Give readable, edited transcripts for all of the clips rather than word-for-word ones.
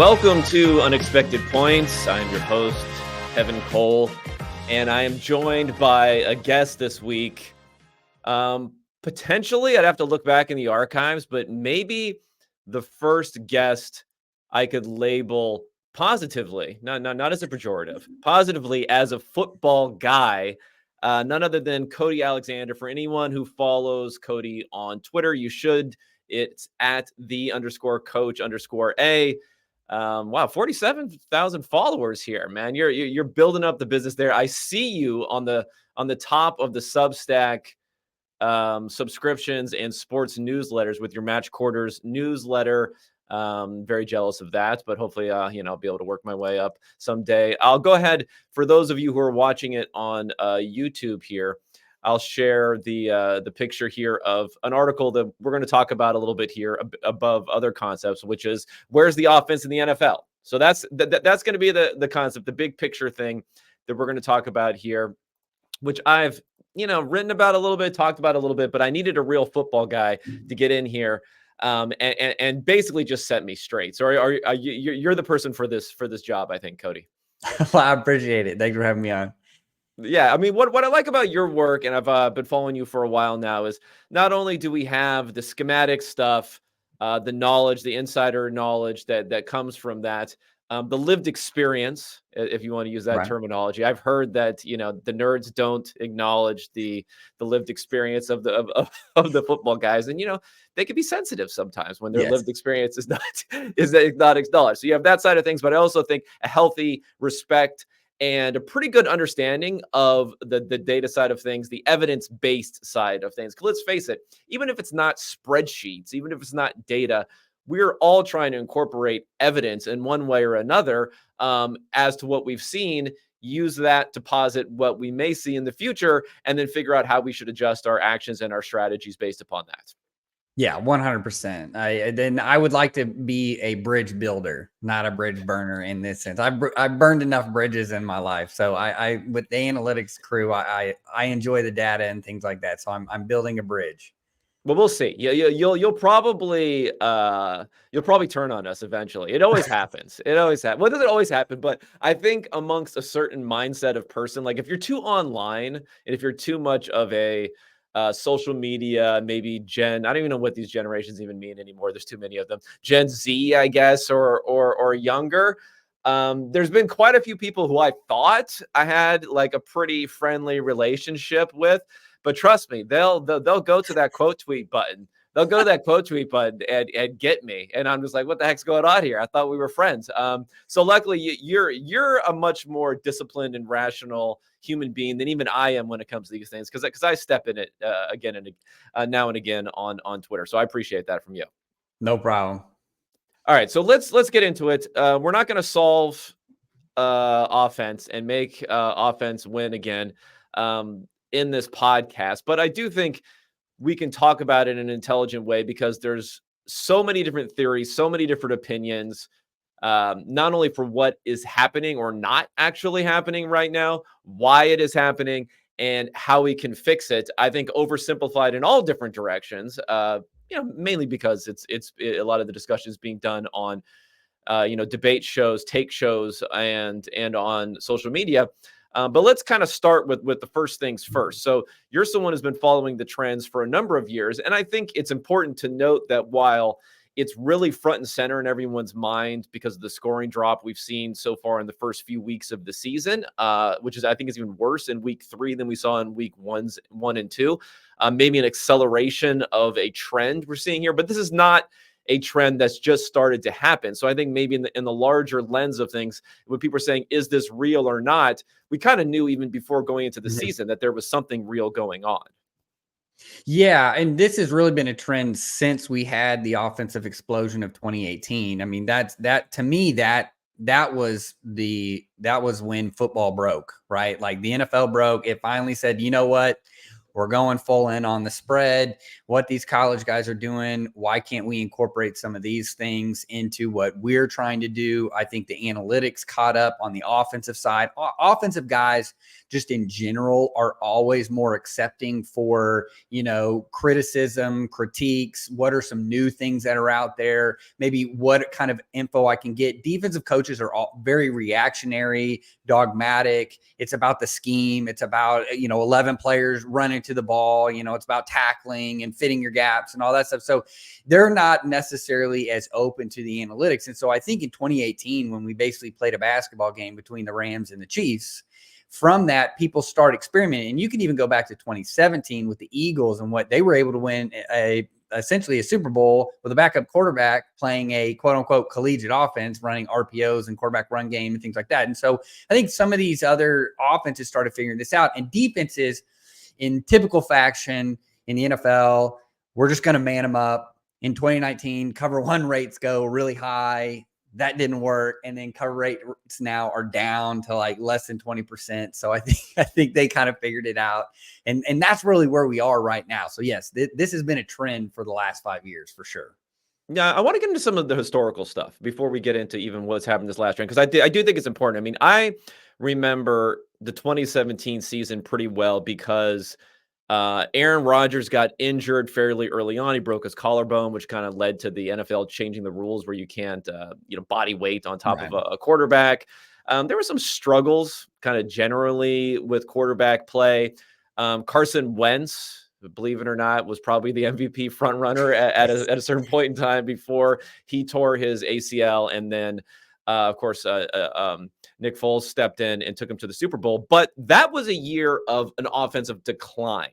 Welcome to Unexpected Points. I'm your host, Kevin Cole, and I am joined by a guest this week. Potentially, I'd have to look back in the archives, but maybe the first guest I could label positively, not as a pejorative, positively as a football guy. None other than Cody Alexander. For anyone who follows Cody on Twitter, you should. It's at _coach_A. Wow, 47,000 followers here, man. You're building up the business there. I see you on the top of the Substack subscriptions and sports newsletters with your Match Quarters newsletter. Very jealous of that, but hopefully, I'll be able to work my way up someday. I'll go ahead, for those of you who are watching it on YouTube here, I'll share the picture here of an article that we're going to talk about a little bit here above other concepts, which is where's the offense in the NFL? So that's going to be the concept, the big picture thing that we're going to talk about here, which I've written about a little bit, talked about a little bit, but I needed a real football guy to get in here and basically just set me straight. So you're the person for this job, I think, Cody. Well, I appreciate it. Thanks for having me on. Yeah, I mean, what I like about your work, and I've been following you for a while now, is not only do we have the schematic stuff, the knowledge, the insider knowledge that comes from that, the lived experience, if you want to use that terminology. I've heard that the nerds don't acknowledge the lived experience of the football guys, and they can be sensitive sometimes when their lived experience is not acknowledged. So you have that side of things, but I also think a healthy respect and a pretty good understanding of the data side of things, the evidence-based side of things. Let's face it, even if it's not spreadsheets, even if it's not data, we're all trying to incorporate evidence in one way or another as to what we've seen, use that to posit what we may see in the future, and then figure out how we should adjust our actions and our strategies based upon that. Yeah, 100%. I would like to be a bridge builder, not a bridge burner in this sense. I've burned enough bridges in my life. So I with the analytics crew, I enjoy the data and things like that. So I'm building a bridge. Well, we'll see. You'll probably turn on us eventually. It always happens. It always happens. Well, it doesn't always happen, but I think amongst a certain mindset of person, like if you're too online and if you're too much of a social media, maybe I don't even know what these generations even mean anymore. There's too many of them. Gen Z, I guess, or younger. There's been quite a few people who I thought I had like a pretty friendly relationship with. But trust me, they'll go to that quote tweet button. They'll go to that quote tweet button and get me. And I'm just like, what the heck's going on here? I thought we were friends. So luckily, you're a much more disciplined and rational human being than even I am when it comes to these things, because I step in it again and now and again on Twitter. So I appreciate that from you. No problem. All right, so let's get into it. We're not going to solve offense and make offense win again in this podcast, but I do think we can talk about it in an intelligent way, because there's so many different theories, so many different opinions, not only for what is happening or not actually happening right now, why it is happening, and how we can fix it. I think oversimplified in all different directions, mainly because it's a lot of the discussion is being done on debate shows, take shows, and on social media. But let's kind of start with the first things first. So you're someone who's been following the trends for a number of years. And I think it's important to note that while it's really front and center in everyone's mind because of the scoring drop we've seen so far in the first few weeks of the season, which I think is even worse in week 3 than we saw in week 1 and 2, maybe an acceleration of a trend we're seeing here. But this is not a trend that's just started to happen. So I think maybe in the larger lens of things, when people are saying, is this real or not? We kind of knew even before going into the season that there was something real going on. Yeah. And this has really been a trend since we had the offensive explosion of 2018. I mean, that to me, that was when football broke, right? Like the NFL broke. It finally said, you know what? We're going full in on the spread, what these college guys are doing. Why can't we incorporate some of these things into what we're trying to do? I think the analytics caught up on the offensive side. Offensive guys just in general are always more accepting for, criticism, critiques. What are some new things that are out there? Maybe what kind of info I can get. Defensive coaches are all very reactionary, dogmatic. It's about the scheme. It's about, 11 players running to the ball. It's about tackling and fitting your gaps and all that stuff. So they're not necessarily as open to the analytics. And so I think in 2018, when we basically played a basketball game between the Rams and the Chiefs, from that, people start experimenting. And you can even go back to 2017 with the Eagles and what they were able to win essentially a Super Bowl with a backup quarterback playing a quote unquote collegiate offense, running RPOs and quarterback run game and things like that. And so I think some of these other offenses started figuring this out, and defenses in typical fashion in the NFL, we're just going to man them up. In 2019, cover one rates go really high. That didn't work. And then cover rates now are down to like less than 20%. So I think they kind of figured it out. And that's really where we are right now. So yes, this has been a trend for the last 5 years for sure. Yeah, I want to get into some of the historical stuff before we get into even what's happened this last trend, because I do think it's important. I mean, I remember the 2017 season pretty well because Aaron Rodgers got injured fairly early on. He broke his collarbone, which kind of led to the NFL changing the rules where you can't, body weight on top of a quarterback. There were some struggles kind of generally with quarterback play. Carson Wentz, believe it or not, was probably the MVP frontrunner at a certain point in time before he tore his ACL. And then, of course, Nick Foles stepped in and took him to the Super Bowl. But that was a year of an offensive decline.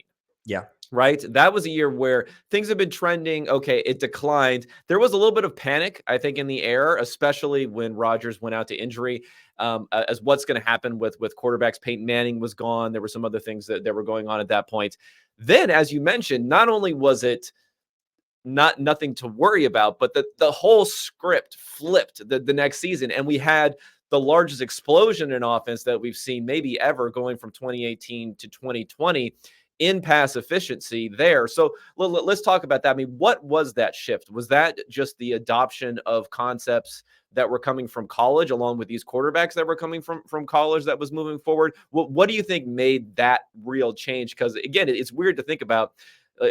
Yeah. Right. That was a year where things have been trending. Okay, it declined. There was a little bit of panic, I think, in the air, especially when Rodgers went out to injury, as what's going to happen with quarterbacks. Peyton Manning was gone. There were some other things that were going on at that point. Then, as you mentioned, not only was it nothing to worry about, but the whole script flipped the next season, and we had the largest explosion in offense that we've seen maybe ever, going from 2018 to 2020 in pass efficiency there. So let's talk about that. I mean, what was that shift? Was that just the adoption of concepts that were coming from college, along with these quarterbacks that were coming from college, that was moving forward? What do you think made that real change? Because again, it's weird to think about.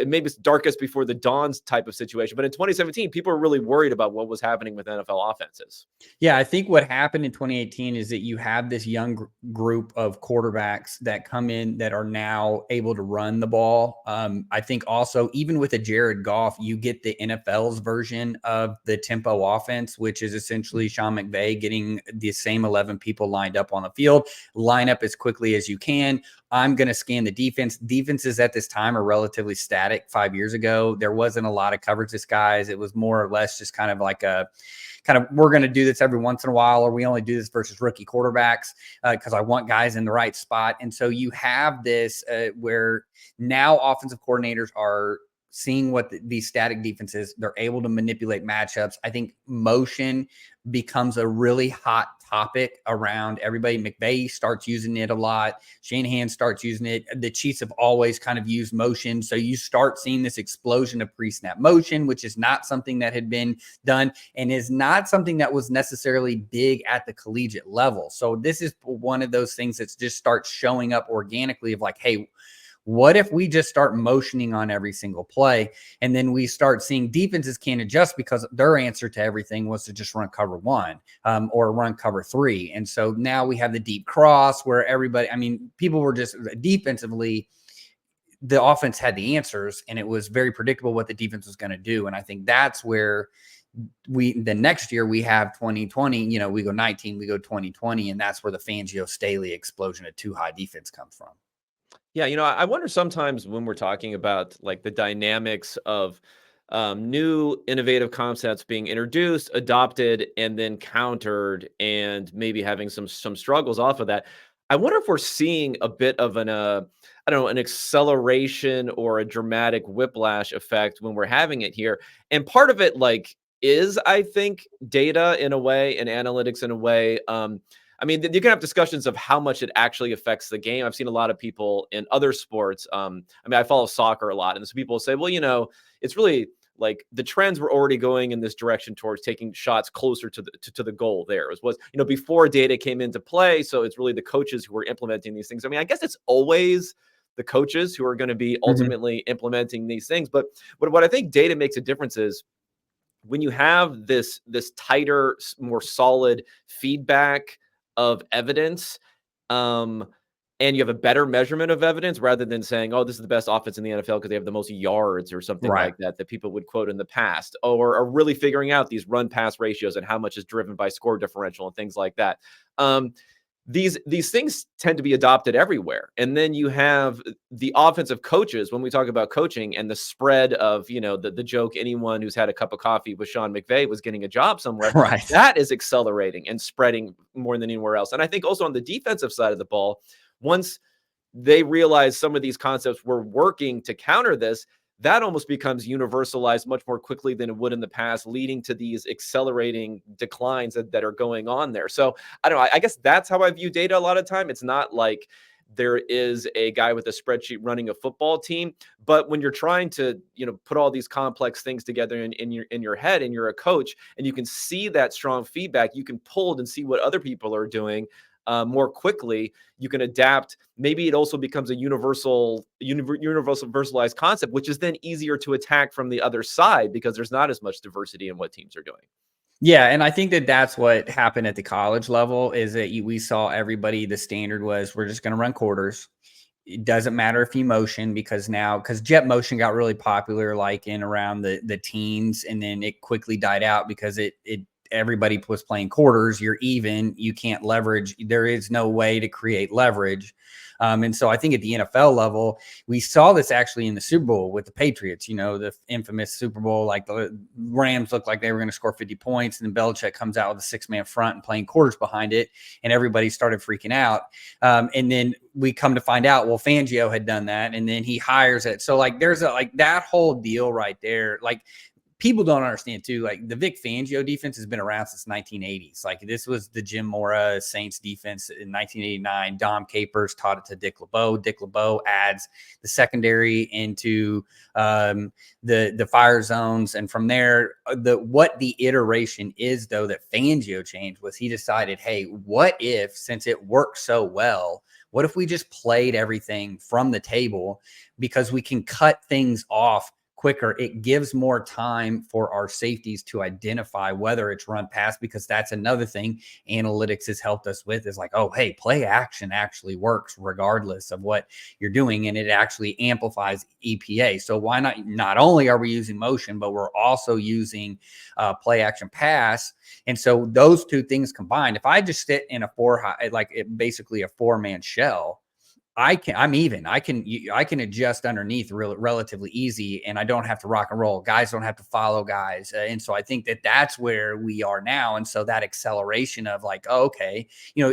Maybe it's darkest before the dawns type of situation. But in 2017, people were really worried about what was happening with NFL offenses. Yeah, I think what happened in 2018 is that you have this young group of quarterbacks that come in that are now able to run the ball. I think also, even with a Jared Goff, you get the NFL's version of the tempo offense, which is essentially Sean McVay getting the same 11 people lined up on the field, line up as quickly as you can. I'm going to scan the defense. Defenses at this time are relatively static. 5 years ago, there wasn't a lot of coverage disguise. It was more or less just kind of like we're going to do this every once in a while, or we only do this versus rookie quarterbacks because I want guys in the right spot. And so you have this where now offensive coordinators are seeing what these static defenses, they're able to manipulate matchups. I think motion becomes a really hot topic around everybody. McVay starts using it a lot. Shanahan starts using it. The Chiefs have always kind of used motion. So you start seeing this explosion of pre-snap motion, which is not something that had been done and is not something that was necessarily big at the collegiate level. So this is one of those things that just starts showing up organically of like, hey, what if we just start motioning on every single play? And then we start seeing defenses can't adjust because their answer to everything was to just run cover one or run cover three. And so now we have the deep cross where people were just defensively, the offense had the answers and it was very predictable what the defense was going to do. And I think that's where the next year we have 2020, we go 19, we go 2020, and that's where the Fangio-Staley explosion of too high defense comes from. Yeah, I wonder sometimes when we're talking about like the dynamics of new innovative concepts being introduced, adopted, and then countered, and maybe having some struggles off of that. I wonder if we're seeing a bit of an an acceleration or a dramatic whiplash effect when we're having it here. And part of it, is I think data in a way and analytics in a way. I mean, you can have discussions of how much it actually affects the game. I've seen a lot of people in other sports. I mean, I follow soccer a lot, and so people say, well, it's really like the trends were already going in this direction towards taking shots closer to the goal. There was before data came into play, so it's really the coaches who were implementing these things. I mean, I guess it's always the coaches who are going to be Mhm. ultimately implementing these things. But what I think data makes a difference is when you have this tighter, more solid feedback of evidence, um, and you have a better measurement of evidence rather than saying, "Oh, this is the best offense in the NFL because they have the most yards," or something Right. like that that people would quote in the past, or are really figuring out these run pass ratios and how much is driven by score differential and things like that. These things tend to be adopted everywhere. And then you have the offensive coaches when we talk about coaching and the spread of, the joke, anyone who's had a cup of coffee with Sean McVay was getting a job somewhere. Right. That is accelerating and spreading more than anywhere else. And I think also on the defensive side of the ball, once they realize some of these concepts were working to counter this, that almost becomes universalized much more quickly than it would in the past, leading to these accelerating declines that are going on there. So I don't know. I guess that's how I view data a lot of time. It's not like there is a guy with a spreadsheet running a football team, but when you're trying to, put all these complex things together in your head, and you're a coach, and you can see that strong feedback, you can pull and see what other people are doing more quickly. You can adapt. Maybe it also becomes a universal universalized concept, which is then easier to attack from the other side because there's not as much diversity in what teams are doing. Yeah, and I think that that's what happened at the college level is that we saw everybody, the standard was we're just going to run quarters. It doesn't matter if you motion because jet motion got really popular like in around the teens, and then it quickly died out because it everybody was playing quarters. You're even, you can't leverage. There is no way to create leverage. And so I think at the NFL level, we saw this actually in the Super Bowl with the Patriots, the infamous Super Bowl, like the Rams looked like they were going to score 50 points. And then Belichick comes out with a 6-man front and playing quarters behind it. And everybody started freaking out. And then we come to find out, well, Fangio had done that. And then he hires it. So like, there's that whole deal right there. Like, people don't understand too, like the Vic Fangio defense has been around since 1980s. Like this was the Jim Mora Saints defense in 1989. Dom Capers taught it to Dick LeBeau. Dick LeBeau adds the secondary into the fire zones. And from there, what the iteration is though that Fangio changed was he decided, hey, what if, since it worked so well, what if we just played everything from the table because we can cut things off quicker. It gives more time for our safeties to identify whether it's run pass, because that's another thing analytics has helped us with is like, oh, hey, play action actually works regardless of what you're doing. And it actually amplifies EPA. So why not only are we using motion, but we're also using play action pass. And so those two things combined, if I just sit in basically a 4-man shell, I can adjust underneath relatively easy, and I don't have to rock and roll. Guys don't have to follow guys. And so I think that that's where we are now. And so that acceleration of like, oh, okay,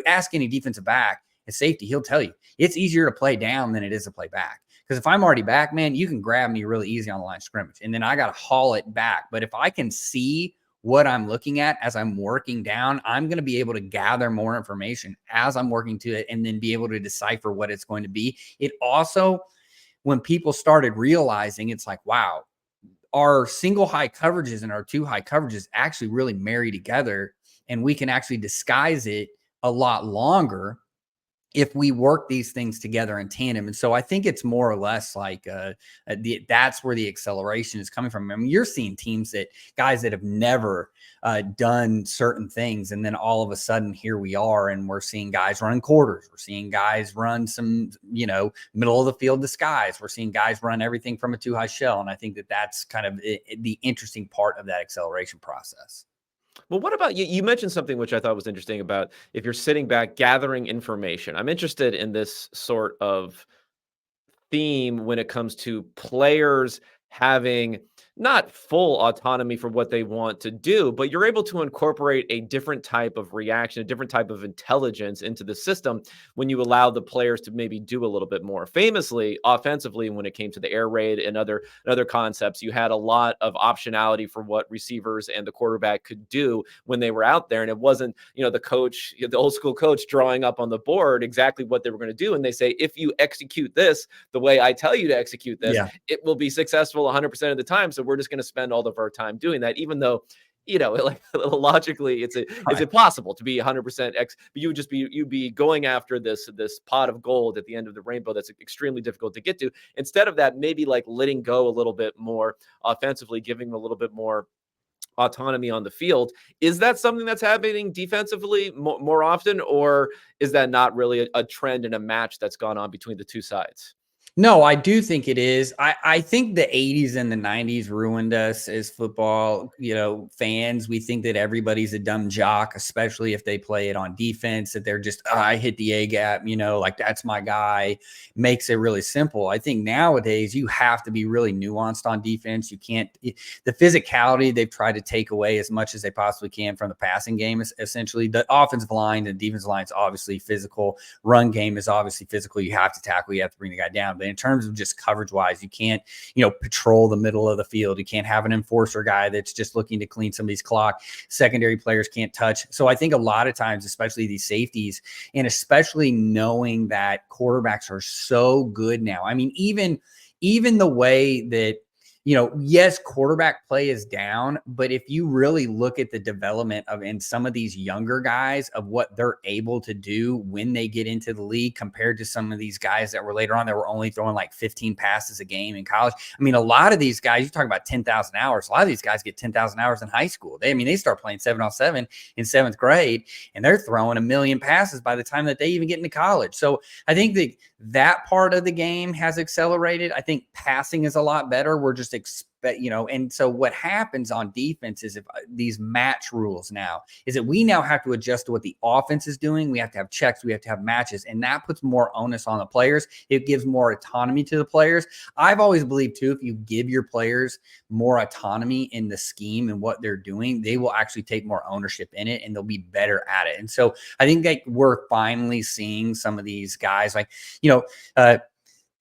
ask any defensive back at safety, he'll tell you it's easier to play down than it is to play back. Because if I'm already back, man, you can grab me really easy on the line of scrimmage, and then I got to haul it back. But if I can see what I'm looking at as I'm working down, I'm going to be able to gather more information as I'm working to it and then be able to decipher what it's going to be. It also, when people started realizing, it's like, wow, our single high coverages and our 2 high coverages actually really marry together, and we can actually disguise it a lot longer if we work these things together in tandem. And so I think it's more or less like that's where the acceleration is coming from. I mean, you're seeing teams guys that have never done certain things. And then all of a sudden here we are, and we're seeing guys run quarters. We're seeing guys run some, middle of the field disguise. We're seeing guys run everything from a 2 high shell. And I think that that's kind of the interesting part of that acceleration process. Well, what about you? You mentioned something which I thought was interesting about if you're sitting back gathering information. I'm interested in this sort of theme when it comes to players having not full autonomy for what they want to do, but you're able to incorporate a different type of reaction, a different type of intelligence into the system when you allow the players to maybe do a little bit more. Famously, offensively, when it came to the air raid and other concepts, you had a lot of optionality for what receivers and the quarterback could do when they were out there. And it wasn't, the coach, the old school coach drawing up on the board exactly what they were going to do. And they say, if you execute this the way I tell you to execute this, Yeah. it will be successful 100% of the time. So we're just going to spend all of our time doing that, even though, like logically, it's Right. impossible to be 100% but you'd be going after this pot of gold at the end of the rainbow that's extremely difficult to get to. Instead of that, maybe like letting go a little bit more offensively, giving them a little bit more autonomy on the field. Is that something that's happening defensively more often, or is that not really a trend in a match that's gone on between the two sides? No, I do think it is. I think the 80s and the 90s ruined us as football, fans. We think that everybody's a dumb jock, especially if they play it on defense, that they're just, I hit the A gap, like that's my guy. Makes it really simple. I think nowadays you have to be really nuanced on defense. You can't, the physicality they've tried to take away as much as they possibly can from the passing game is essentially the offensive line and defensive line is obviously physical. Run game is obviously physical. You have to tackle, you have to bring the guy down. But in terms of just coverage wise, you can't, patrol the middle of the field. You can't have an enforcer guy that's just looking to clean somebody's clock. Secondary players can't touch. So I think a lot of times, especially these safeties, and especially knowing that quarterbacks are so good now. I mean, even the way that, yes, quarterback play is down, but if you really look at the development of in some of these younger guys of what they're able to do when they get into the league compared to some of these guys that were later on that were only throwing like 15 passes a game in college. I mean, a lot of these guys, you talk about 10,000 hours. A lot of these guys get 10,000 hours in high school. They start playing 7-on-7 in 7th grade, and they're throwing a million passes by the time that they even get into college. So I think that part of the game has accelerated. I think passing is a lot better. We're just and so what happens on defense is if these match rules now is that we now have to adjust to what the offense is doing. We have to have checks, we have to have matches, and that puts more onus on the players. It gives more autonomy to the players. I've always believed too, if you give your players more autonomy in the scheme and what they're doing, they will actually take more ownership in it and they'll be better at it. And so I think that we're finally seeing some of these guys like,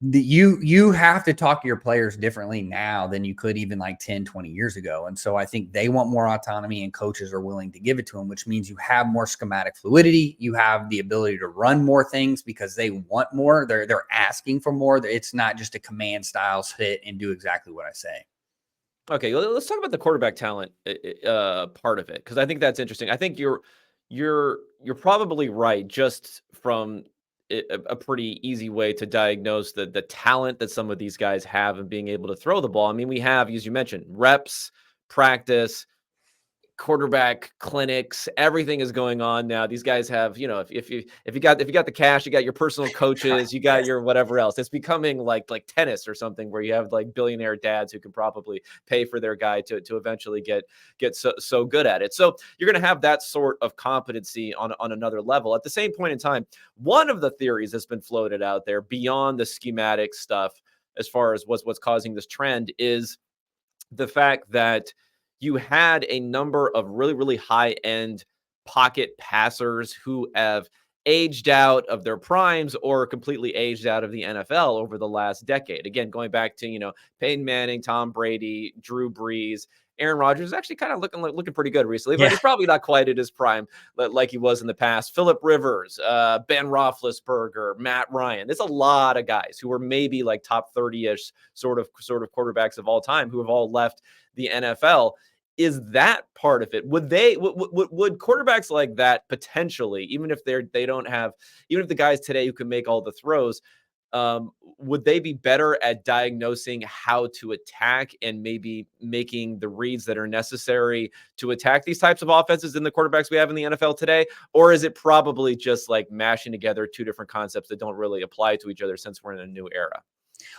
you have to talk to your players differently now than you could even like 10, 20 years ago. And so I think they want more autonomy and coaches are willing to give it to them, which means you have more schematic fluidity. You have the ability to run more things because they want more. They're asking for more. It's not just a command style hit and do exactly what I say. Okay, let's talk about the quarterback talent part of it, because I think that's interesting. I think you're probably right, just from a pretty easy way to diagnose the talent that some of these guys have and being able to throw the ball. I mean, we have, as you mentioned, reps, practice, quarterback clinics, everything is going on now. These guys have, if you got the cash, you got your personal coaches, you got Yes. your whatever else. It's becoming like tennis or something where you have like billionaire dads who can probably pay for their guy to eventually get so good at it. So you're going to have that sort of competency on another level. At the same point in time, one of the theories that's been floated out there beyond the schematic stuff, as far as what's causing this trend, is the fact that you had a number of really, really high end pocket passers who have aged out of their primes or completely aged out of the NFL over the last decade. Again, going back to, Peyton Manning, Tom Brady, Drew Brees. Aaron Rodgers is actually kind of looking pretty good recently, but Yeah. he's probably not quite at his prime like he was in the past. Phillip Rivers, Ben Roethlisberger, Matt Ryan. There's a lot of guys who were maybe like top 30-ish sort of quarterbacks of all time who have all left the NFL. Is that part of it? Would quarterbacks like that potentially, even if they don't have, even if the guys today who can make all the throws, would they be better at diagnosing how to attack and maybe making the reads that are necessary to attack these types of offenses than the quarterbacks we have in the NFL today? Or is it probably just like mashing together two different concepts that don't really apply to each other since we're in a new era?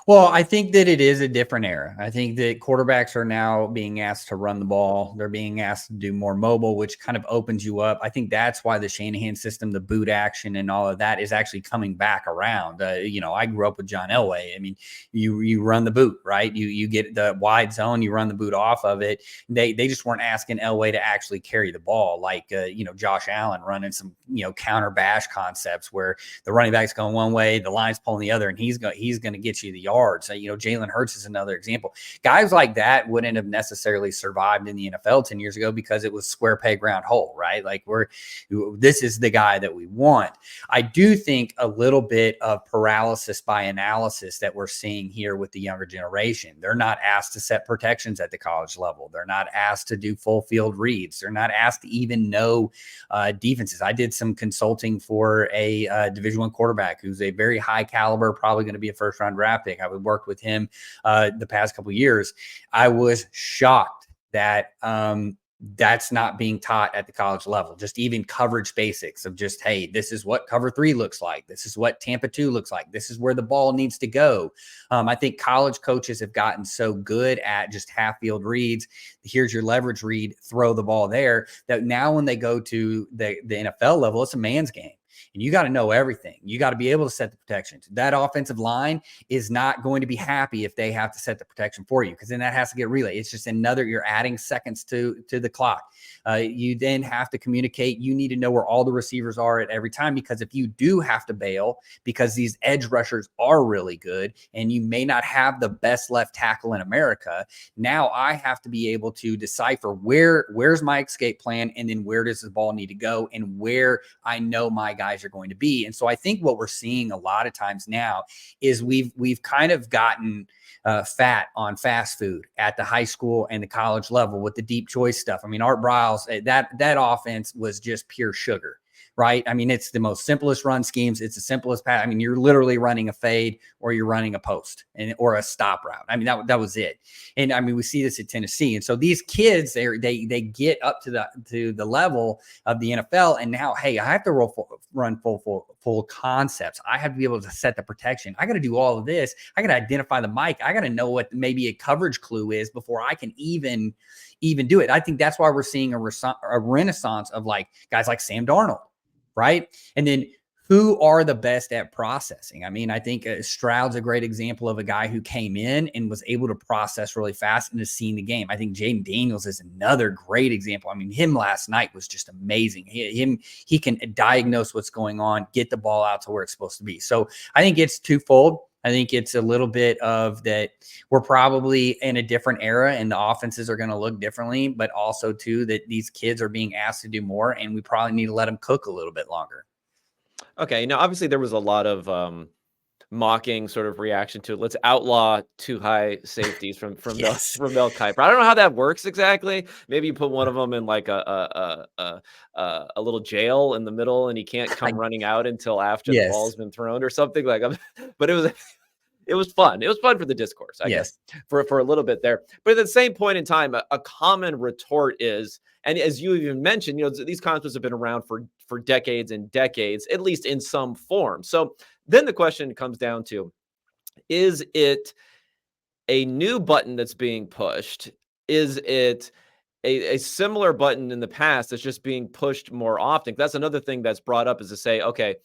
Well, I think that it is a different era. I think that quarterbacks are now being asked to run the ball. They're being asked to do more mobile, which kind of opens you up. I think that's why the Shanahan system, the boot action and all of that is actually coming back around. I grew up with John Elway. I mean, you run the boot, right? You get the wide zone, you run the boot off of it. They just weren't asking Elway to actually carry the ball like, Josh Allen running some, counter bash concepts where the running back's going one way, the line's pulling the other, and he's going to get you the yards. Jalen Hurts is another example. Guys like that wouldn't have necessarily survived in the NFL 10 years ago because it was square peg round hole, right? Like this is the guy that we want. I do think a little bit of paralysis by analysis that we're seeing here with the younger generation. They're not asked to set protections at the college level. They're not asked to do full field reads. They're not asked to even know defenses. I did some consulting for a Division I quarterback who's a very high caliber, probably going to be a first round draft pick. I would work with him the past couple of years. I was shocked that that's not being taught at the college level. Just even coverage basics of just, hey, this is what cover 3 looks like. This is what Tampa 2 looks like. This is where the ball needs to go. I think college coaches have gotten so good at just half field reads. Here's your leverage read, throw the ball there, that now when they go to the NFL level, it's a man's game. And you got to know everything. You got to be able to set the protections. That offensive line is not going to be happy if they have to set the protection for you, because then that has to get relayed. It's just you're adding seconds to the clock. You then have to communicate. You need to know where all the receivers are at every time, because if you do have to bail because these edge rushers are really good and you may not have the best left tackle in America, now I have to be able to decipher where's my escape plan, and then where does the ball need to go, and where I know my guys are going to be. And so I think what we're seeing a lot of times now is we've kind of gotten fat on fast food at the high school and the college level with the deep choice stuff. I mean, Art Briles, that offense was just pure sugar, right? I mean, it's the most simplest run schemes. It's the simplest pass. I mean, you're literally running a fade or you're running a post or a stop route. I mean, that was it. And I mean, we see this at Tennessee. And so these kids, they get up to the level of the NFL. And now, hey, I have to run full concepts. I have to be able to set the protection. I got to do all of this. I got to identify the mic. I got to know what maybe a coverage clue is before I can even do it. I think that's why we're seeing a renaissance of like guys like Sam Darnold, right? And then who are the best at processing? I mean, I think Stroud's a great example of a guy who came in and was able to process really fast and has seen the game. I think Jaden Daniels is another great example. I mean, him last night was just amazing. He can diagnose what's going on, get the ball out to where it's supposed to be. So I think it's twofold. I think it's a little bit of that we're probably in a different era and the offenses are going to look differently, but also too that these kids are being asked to do more and we probably need to let them cook a little bit longer. Okay. Now, obviously there was a lot of mocking sort of reaction to it. Let's outlaw too high safeties from Yes. Mel Kiper. I don't know how that works exactly. Maybe you put one of them in like a little jail in the middle and he can't come running out until after the ball's been thrown or something like that. But it was fun. It was fun for the discourse, I guess, for a little bit there. But at the same point in time, a common retort is, and as you even mentioned, these concepts have been around for decades and decades, at least in some form. So then the question comes down to, is it a new button that's being pushed? Is it a similar button in the past that's just being pushed more often? That's another thing that's brought up, is to say, okay,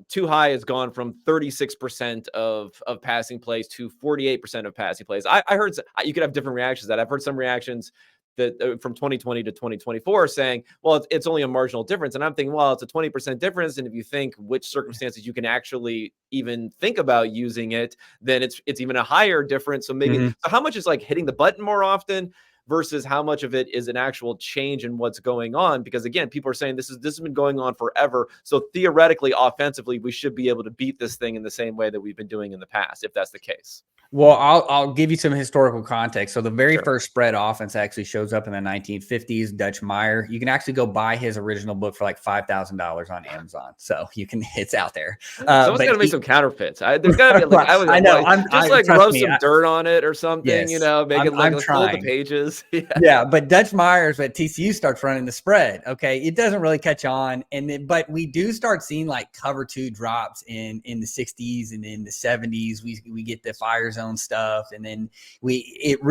too high has gone from 36% of passing plays to 48% of passing plays. I heard you could have different reactions to that. I've heard some reactions that from 2020 to 2024 saying, well, it's only a marginal difference. And I'm thinking, well, it's a 20% difference. And if you think which circumstances you can actually even think about using it, then it's even a higher difference. So maybe so how much is like hitting the button more often versus how much of it is an actual change in what's going on? Because again, people are saying this has been going on forever. So theoretically, offensively, we should be able to beat this thing in the same way that we've been doing in the past, if that's the case. Well, I'll give you some historical context. So the very first spread offense actually shows up in the 1950s, Dutch Meyer. You can actually go buy his original book for like $5,000 on Amazon. So it's out there. Someone's got to make some counterfeits. There's got to be like, I know. Just rub some dirt on it or something, yes, make it like fold the pages. Myers. Yeah. Yeah, but Dutch Myers at TCU starts running the spread. Okay, it doesn't really catch on, but we do start seeing like cover 2 drops in the 60s and in the 70s. We get the fire zone stuff, and then it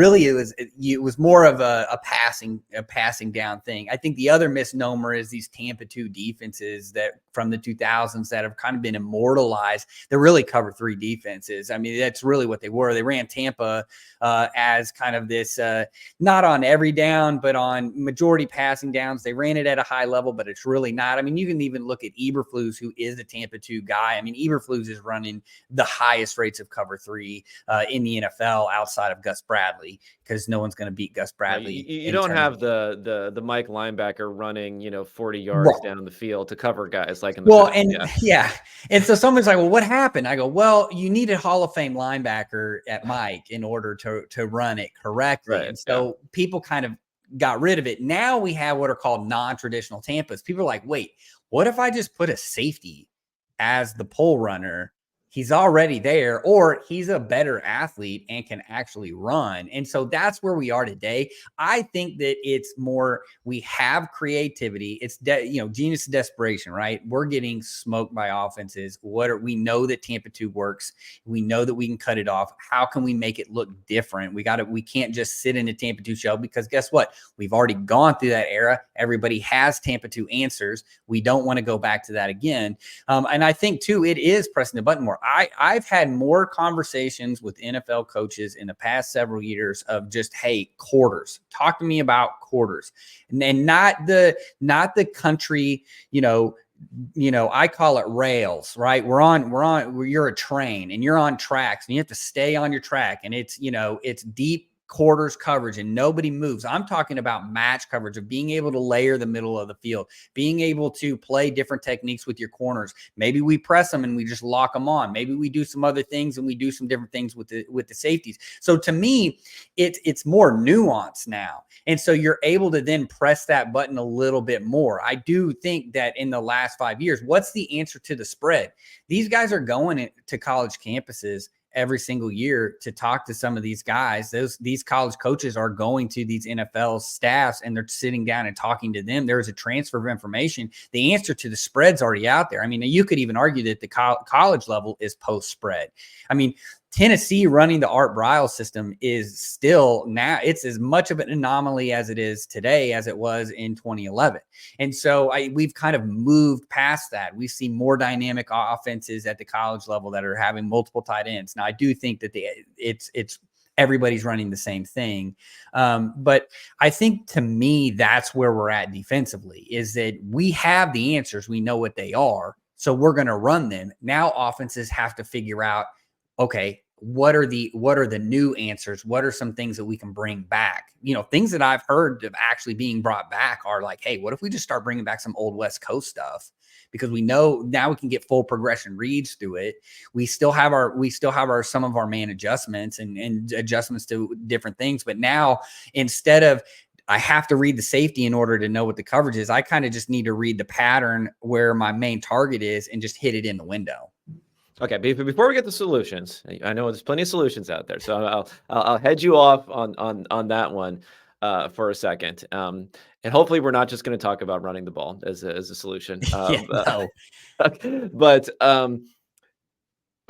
was more of a passing down thing. I think the other misnomer is these Tampa 2 defenses that from the 2000s that have kind of been immortalized. They're really cover 3 defenses. I mean, that's really what they were. They ran Tampa as kind of this not on every down, but on majority passing downs. They ran it at a high level, but it's really not. I mean, you can even look at Eberflus, who is a Tampa 2 guy. I mean, Eberflus is running the highest rates of cover 3 in the NFL outside of Gus Bradley, because no one's going to beat Gus Bradley. You don't have the Mike linebacker running, 40 yards down the field to cover guys like in the past. And yeah. And so someone's like, well, what happened? I go, well, you need a Hall of Fame linebacker at Mike in order to run it correctly. Right. And so people kind of got rid of it. Now we have what are called non-traditional Tampas. People are like, wait, what if I just put a safety as the pole runner? He's already there, or he's a better athlete and can actually run. And so that's where we are today. I think that it's more, we have creativity. It's, genius of desperation, right? We're getting smoked by offenses. We know that Tampa 2 works. We know that we can cut it off. How can we make it look different? We can't just sit in a Tampa 2 shell, because guess what? We've already gone through that era. Everybody has Tampa 2 answers. We don't want to go back to that again. And I think too, it is pressing the button more. I've had more conversations with NFL coaches in the past several years of just, hey, quarters. Talk to me about quarters, and not the country, I call it rails, right? You're a train and you're on tracks and you have to stay on your track, and it's deep quarters coverage and nobody moves. I'm talking about match coverage, of being able to layer the middle of the field, being able to play different techniques with your corners. Maybe we press them and we just lock them on. Maybe we do some other things and we do some different things with the safeties. So to me, it's more nuanced now. And so you're able to then press that button a little bit more. I do think that in the last 5 years, what's the answer to the spread? These guys are going to college campuses every single year to talk to some of these guys. These college coaches are going to these NFL staffs and they're sitting down and talking to them. There's a transfer of information. The answer to the spread's already out there. I mean, you could even argue that the college level is post spread. I mean, Tennessee running the Art Briles system is still, now it's as much of an anomaly as it is today as it was in 2011. And so we've kind of moved past that. We see more dynamic offenses at the college level that are having multiple tight ends. Now, I do think that it's everybody's running the same thing. But I think, to me, that's where we're at defensively, is that we have the answers. We know what they are. So we're going to run them. Now offenses have to figure out, okay, what are the new answers? What are some things that we can bring back? Things that I've heard of actually being brought back are like, hey, what if we just start bringing back some old West Coast stuff? Because we know now we can get full progression reads through it. We still have some of our man adjustments and adjustments to different things. But now, instead of I have to read the safety in order to know what the coverage is, I kind of just need to read the pattern where my main target is and just hit it in the window. Okay, before we get to solutions, I know there's plenty of solutions out there, so I'll head you off on that one for a second, and hopefully we're not just going to talk about running the ball as a solution. No. But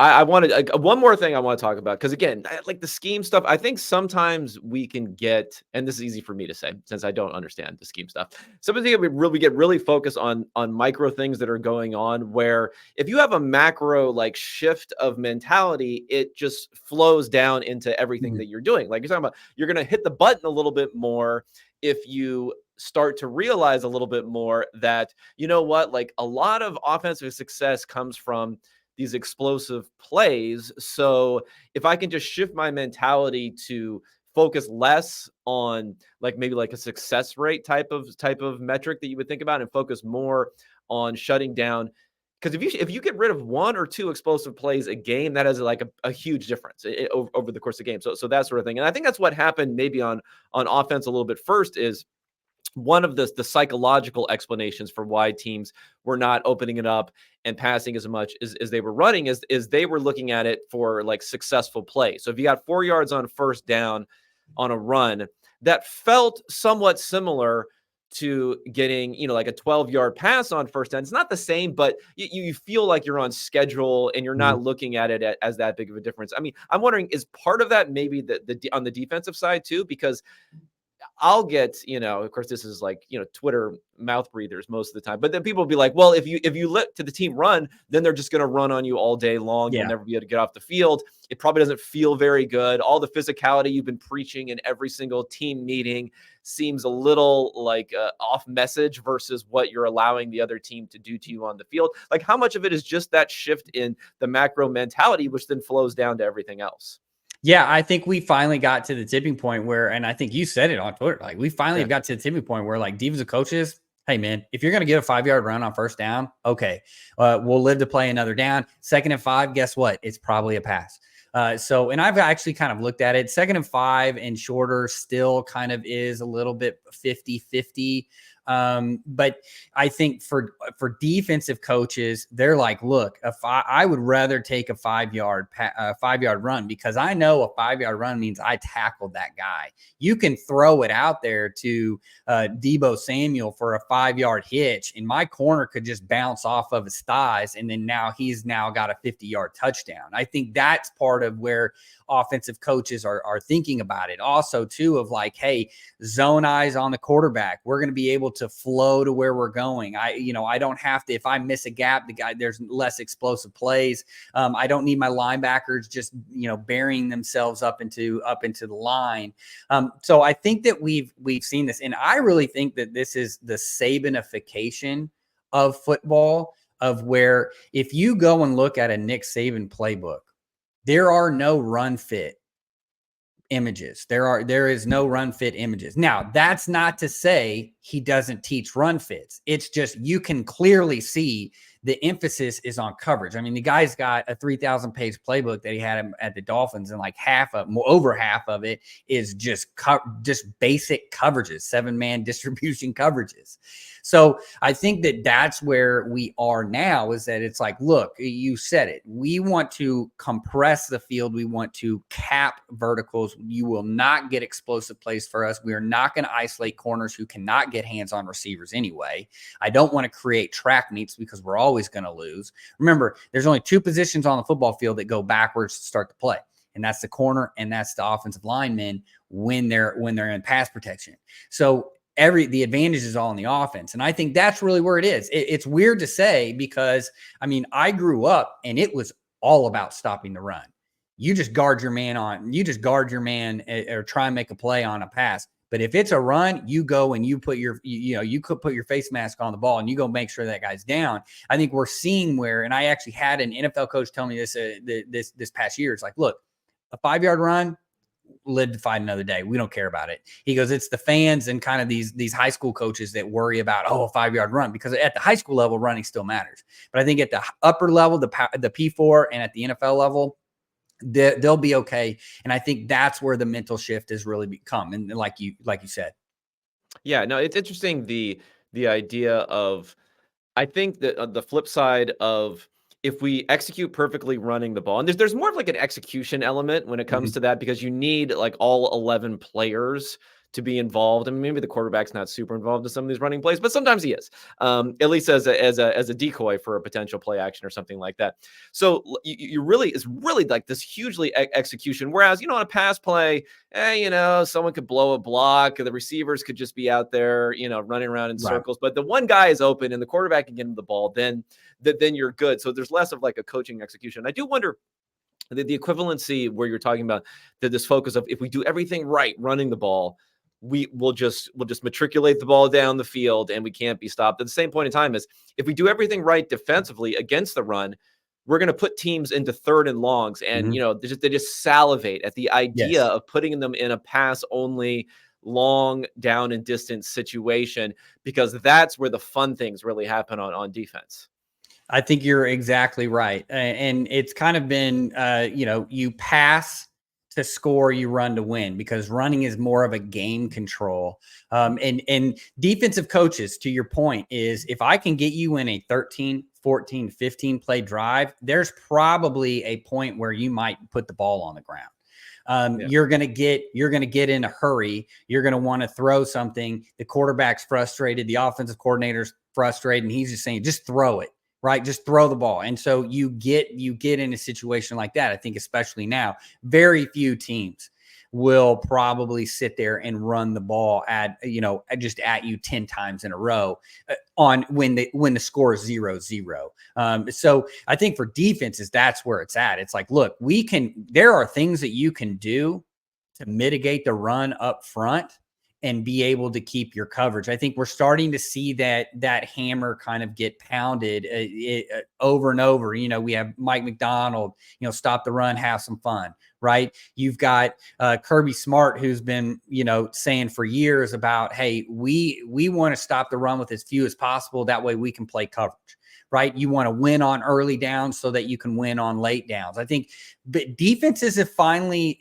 I wanted one more thing I want to talk about, because again, like the scheme stuff, I think sometimes we can get, and this is easy for me to say since I don't understand the scheme stuff. Sometimes we get really focused on micro things that are going on, where if you have a macro like shift of mentality, it just flows down into everything that you're doing. Like you're talking about, you're going to hit the button a little bit more if you start to realize a little bit more that, like a lot of offensive success comes from these explosive plays. So if I can just shift my mentality to focus less on maybe a success rate type of metric that you would think about, and focus more on shutting down. Because if you get rid of 1 or 2 explosive plays a game, that has a huge difference over the course of the game. So that sort of thing. And I think that's what happened maybe on offense a little bit first, is one of the psychological explanations for why teams were not opening it up and passing as much as they were running is they were looking at it for successful play. So if you got 4 yards on first down on a run, that felt somewhat similar to getting, like a 12-yard pass on first down. It's not the same, but you feel like you're on schedule and you're not looking at it as that big of a difference. I mean, I'm wondering, is part of that maybe the on the defensive side too? Because I'll get, of course, this is like, Twitter mouth breathers most of the time, but then people will be like, well, if you let to the team run, then they're just going to run on you all day long. You'll never be able to get off the field. It probably doesn't feel very good. All the physicality you've been preaching in every single team meeting seems a little like off message versus what you're allowing the other team to do to you on the field. Like, how much of it is just that shift in the macro mentality, which then flows down to everything else? Yeah, I think we finally got to the tipping point where, and I think you said it on Twitter, like we finally have got to the tipping point where like defensive coaches, hey man, if you're going to get a 5-yard run on first down, okay, we'll live to play another down. 2nd and 5, guess what? It's probably a pass. And I've actually kind of looked at it. 2nd and 5 and shorter still kind of is a little bit 50-50. But I think for defensive coaches, they're like, look, if I would rather take a 5-yard run, because I know a 5-yard run means I tackled that guy. You can throw it out there to Deebo Samuel for a 5-yard hitch, and my corner could just bounce off of his thighs, and then he's got a 50-yard touchdown. I think that's part of where offensive coaches are thinking about it. Also, too, of like, hey, zone eyes on the quarterback. We're going to be able to flow to where we're going. I don't have to, if I miss a gap, there's less explosive plays. I don't need my linebackers just, burying themselves up into the line. So I think that we've seen this, and I really think that this is the Sabanification of football, of where if you go and look at a Nick Saban playbook, there are no run fit images. There is no run fit images. Now, that's not to say he doesn't teach run fits. It's just you can clearly see the emphasis is on coverage. I mean, the guy's got a 3,000-page playbook that he had at the Dolphins, and like over half of it is just basic coverages, 7-man distribution coverages. So I think that that's where we are now, is that it's like, look, you said it. We want to compress the field. We want to cap verticals. You will not get explosive plays for us. We are not going to isolate corners who cannot get hands on receivers anyway. I don't want to create track meets because we're always going to lose. Remember, there's only 2 positions on the football field that go backwards to start the play, and that's the corner and that's the offensive linemen when they're in pass protection. So the advantage is all in the offense. And I think that's really where it is. It's weird to say, because I mean, I grew up and it was all about stopping the run. You just guard your man or try and make a play on a pass. But if it's a run, you go and you put your face mask on the ball and you go make sure that guy's down. I think we're seeing where, and I actually had an NFL coach tell me this this past year. It's like, look, a 5-yard run, live to fight another day. We don't care about it. He goes, it's the fans and kind of these high school coaches that worry about, a 5-yard run, because at the high school level, running still matters. But I think at the upper level, the P4 and at the NFL level, they'll be okay. And I think that's where the mental shift has really become. And like you said. Yeah, no, it's interesting. The idea of, I think that the flip side of, if we execute perfectly running the ball, and there's more of like an execution element when it comes to that, because you need like all 11 players to be involved. I mean, maybe the quarterback's not super involved in some of these running plays, but sometimes he is, at least as a decoy for a potential play action or something like that. So it's really like this hugely execution. Whereas, on a pass play, someone could blow a block, the receivers could just be out there, running around in circles, but the one guy is open and the quarterback can get him the ball, then you're good. So there's less of like a coaching execution. I do wonder the equivalency where you're talking about this focus of, if we do everything right running the ball, we'll just matriculate the ball down the field and we can't be stopped. At the same point in time, as if we do everything right defensively against the run, we're going to put teams into 3rd and longs, and they just salivate at the idea of putting them in a pass only long down and distance situation, because that's where the fun things really happen on defense. I think you're exactly right. And it's kind of been, you pass to score, you run to win, because running is more of a game control. And defensive coaches, to your point, is if I can get you in a 13, 14, 15 play drive, there's probably a point where you might put the ball on the ground. You're going to get in a hurry. You're going to want to throw something. The quarterback's frustrated. The offensive coordinator's frustrated. And he's just saying, just throw it, right? Just throw the ball. And so you get in a situation like that. I think especially now, very few teams will probably sit there and run the ball just at you 10 times in a row on when the score is 0-0. So I think for defenses, that's where it's at. It's like, look, there are things that you can do to mitigate the run up front and be able to keep your coverage. I think we're starting to see that hammer kind of get pounded over and over. We have Mike McDonald, stop the run, have some fun, right? You've got Kirby Smart, who's been, saying for years about, hey, we want to stop the run with as few as possible. That way we can play coverage, right? You want to win on early downs so that you can win on late downs. I think defenses have finally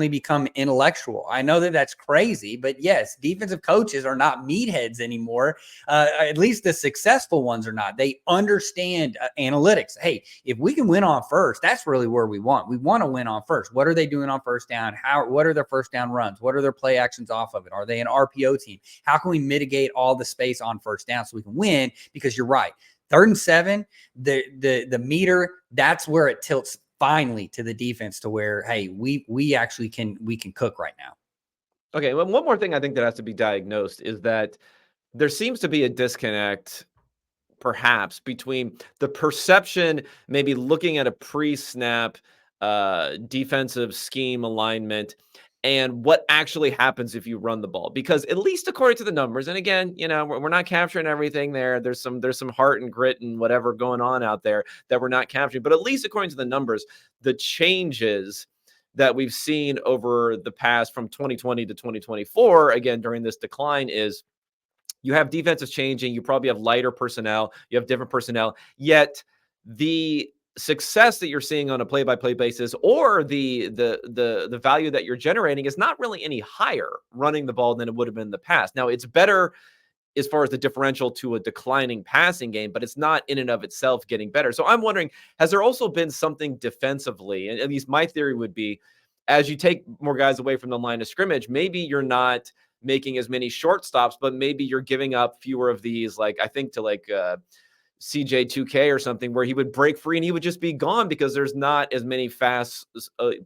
become intellectual. I know that that's crazy, but yes, defensive coaches are not meatheads anymore. At least the successful ones are not. They understand analytics. Hey, if we can win on first, that's really where we want. We want to win on first. What are they doing on first down? What are their first down runs? What are their play actions off of it? Are they an RPO team? How can we mitigate all the space on first down so we can win? Because you're right. 3rd and 7, the meter, that's where it tilts finally to the defense to where, hey, we actually can cook right now. Okay, well, one more thing I think that has to be diagnosed is that there seems to be a disconnect perhaps between the perception, maybe looking at a pre-snap defensive scheme alignment and what actually happens if you run the ball. Because at least according to the numbers, and again, we're not capturing everything there. There's some heart and grit and whatever going on out there that we're not capturing. But at least according to the numbers, the changes that we've seen over the past from 2020 to 2024, again, during this decline is you have defenses changing. You probably have lighter personnel. You have different personnel. Yet the success that you're seeing on a play-by-play basis or the value that you're generating is not really any higher running the ball than it would have been in the past. Now, it's better as far as the differential to a declining passing game, but it's not in and of itself getting better. So I'm wondering, has there also been something defensively? And at least my theory would be, as you take more guys away from the line of scrimmage, maybe you're not making as many short stops, but maybe you're giving up fewer of these, like I think to CJ2K or something, where he would break free and he would just be gone because there's not as many fast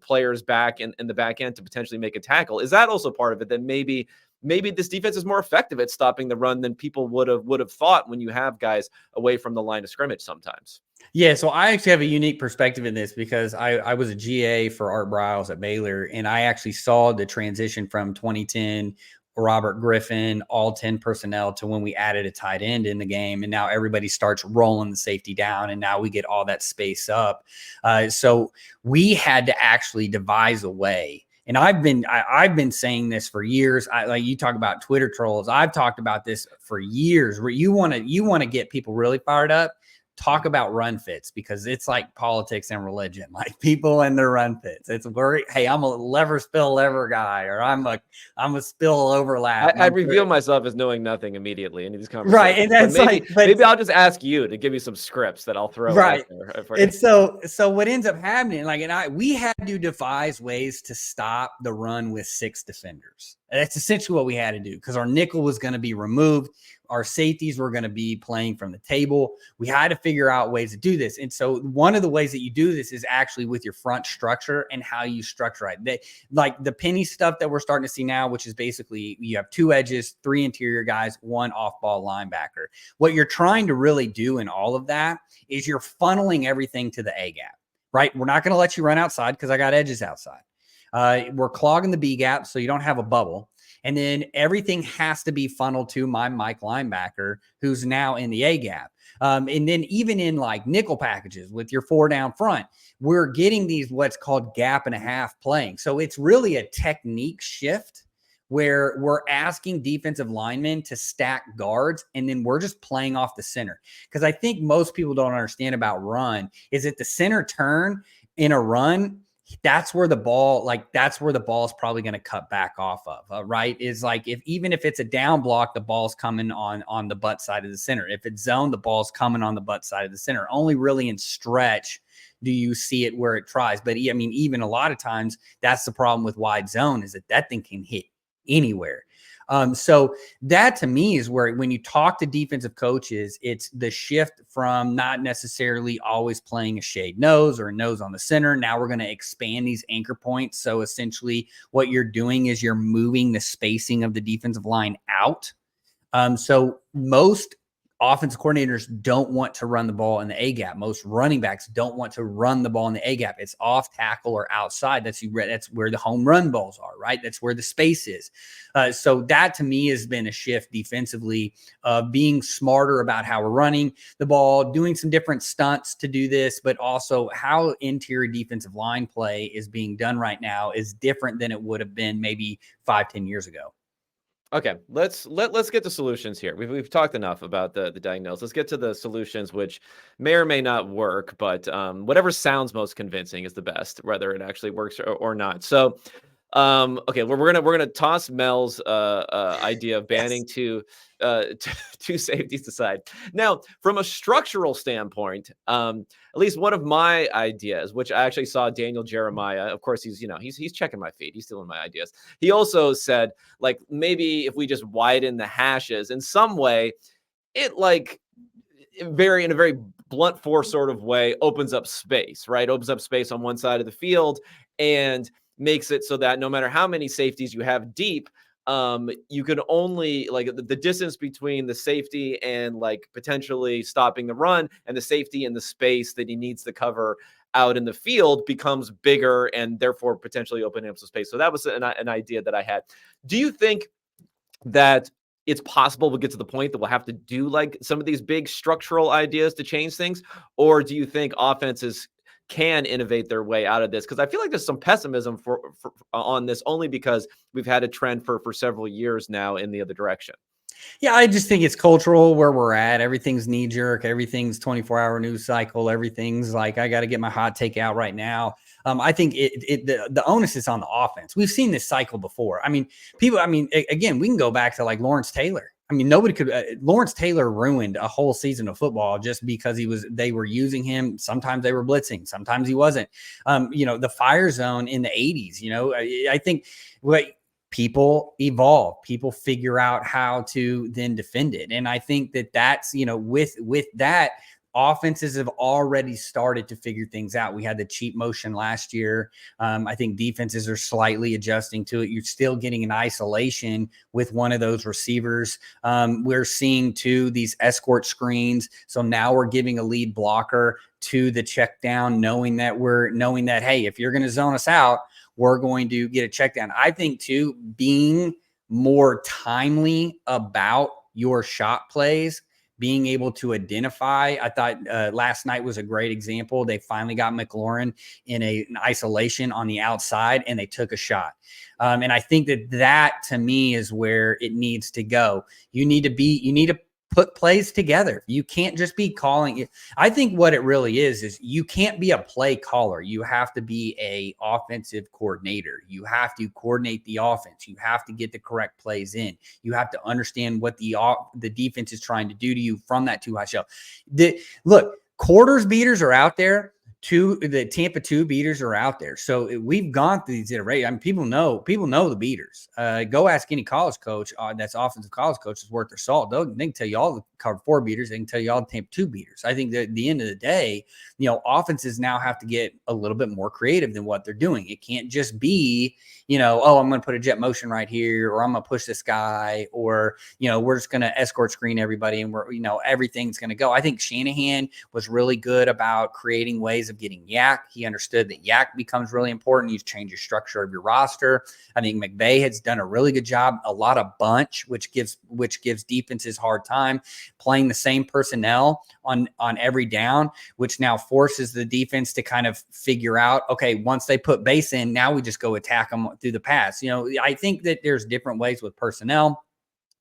players back in the back end to potentially make a tackle. Is that also part of it? That maybe this defense is more effective at stopping the run than people would have thought when you have guys away from the line of scrimmage sometimes. Yeah, so I actually have a unique perspective in this because I was a GA for Art Briles at Baylor, and I actually saw the transition from 2010 Robert Griffin, all 10 personnel, to when we added a tight end in the game. And now everybody starts rolling the safety down, and now we get all that space up. So we had to actually devise a way. And I've been saying this for years. Like you talk about Twitter trolls. I've talked about this for years, where you want to get people really fired up. Talk about run fits, because it's like politics and religion, like people and their run fits. It's very, hey, I'm a lever spill lever guy, or I'm a spill overlap. I reveal myself as knowing nothing immediately in these conversations. Right. And that's maybe I'll just ask you to give me some scripts that I'll throw right. out there. And so what ends up happening, we had to devise ways to stop the run with 6 defenders. That's essentially what we had to do, because our nickel was going to be removed. Our safeties were going to be playing from the table. We had to figure out ways to do this. And so one of the ways that you do this is actually with your front structure and how you structure it. Like the penny stuff that we're starting to see now, which is basically you have 2 edges, 3 interior guys, 1 off-ball linebacker. What you're trying to really do in all of that is you're funneling everything to the A gap, right? We're not going to let you run outside because I got edges outside. We're clogging the B gap so you don't have a bubble. And then everything has to be funneled to my Mike linebacker, who's now in the A gap. And then even in like nickel packages with your 4 down front, we're getting these what's called gap and a half playing. So it's really a technique shift where we're asking defensive linemen to stack guards, and then we're just playing off the center. Because I think most people don't understand about run is that the center turn in a run, that's where the ball is probably going to cut back off of, right? Is like even if it's a down block, the ball's coming on the butt side of the center. If it's zone, the ball's coming on the butt side of the center. Only really in stretch do you see it where it tries? But I mean, even a lot of times that's the problem with wide zone, is that thing can hit anywhere. So that to me is where, when you talk to defensive coaches, it's the shift from not necessarily always playing a shade nose or a nose on the center. Now we're going to expand these anchor points. So essentially what you're doing is you're moving the spacing of the defensive line out. So most offensive coordinators don't want to run the ball in the A gap. Most running backs don't want to run the ball in the A gap. It's off tackle or outside. That's where the home run balls are, right? That's where the space is. So that to me has been a shift defensively, being smarter about how we're running the ball, doing some different stunts to do this, but also how interior defensive line play is being done right now is different than it would have been maybe 5-10 years ago. Okay, let's get to solutions here. We've talked enough about the diagnosis. Let's get to the solutions, which may or may not work, but whatever sounds most convincing is the best, whether it actually works or not. So, okay, we're gonna toss Mel's idea of banning two safeties aside. Now, from a structural standpoint, at least one of my ideas, which I actually saw Daniel Jeremiah, of course, he's checking my feed, he's stealing my ideas. He also said, like, maybe if we just widen the hashes in some way, it like in a very blunt force sort of way opens up space, right? Opens up space on one side of the field and makes it so that no matter how many safeties you have deep, you can only, like, the distance between the safety and like potentially stopping the run and the safety and the space that he needs to cover out in the field becomes bigger, and therefore potentially opening up some space. So that was an idea that I had. Do you think that it's possible we'll get to the point that we'll have to do like some of these big structural ideas to change things? Or do you think offenses can innovate their way out of this? Because I feel like there's some pessimism on this, only because we've had a trend for several years now in the other direction. Yeah, I just think it's cultural where we're at. Everything's knee jerk. Everything's 24-hour news cycle. Everything's like, I got to get my hot take out right now. I think the onus is on the offense. We've seen this cycle before. I mean, again, we can go back to like Lawrence Taylor. I mean, nobody could. Lawrence Taylor ruined a whole season of football just because they were using him. Sometimes they were blitzing. Sometimes he wasn't. The fire zone in the 80s. I think people evolve, people figure out how to then defend it. And I think that's, with that, offenses have already started to figure things out. We had the cheap motion last year. I think defenses are slightly adjusting to it. You're still getting an isolation with one of those receivers. We're seeing too these escort screens. So now we're giving a lead blocker to the check down, knowing that, hey, if you're going to zone us out, we're going to get a check down. I think too, being more timely about your shot plays, being able to identify. I thought last night was a great example. They finally got McLaurin in an isolation on the outside, and they took a shot. And I think that to me is where it needs to go. You need to put plays together. You can't just be calling it. I think what it really is you can't be a play caller. You have to be a offensive coordinator. You have to coordinate the offense. You have to get the correct plays in. You have to understand what the defense is trying to do to you from that too high shell. Look, quarters beaters are out there. The Tampa 2 beaters are out there. So we've gone through these iterations. I mean, people know the beaters. Go ask any college coach that's offensive college coach is worth their salt. They can tell you all the cover 4 beaters. They can tell you all the Tampa 2 beaters. I think that at the end of the day, offenses now have to get a little bit more creative than what they're doing. It can't just be, I'm going to put a jet motion right here, or I'm going to push this guy, or, we're just going to escort screen everybody and everything's going to go. I think Shanahan was really good about creating ways of getting yak. He understood that yak becomes really important. You change your structure of your roster. I think McVay has done a really good job. A lot of bunch, which gives defenses hard time, playing the same personnel on every down, which now forces the defense to kind of figure out, okay, once they put base in, now we just go attack them through the pass. I think that there's different ways with personnel.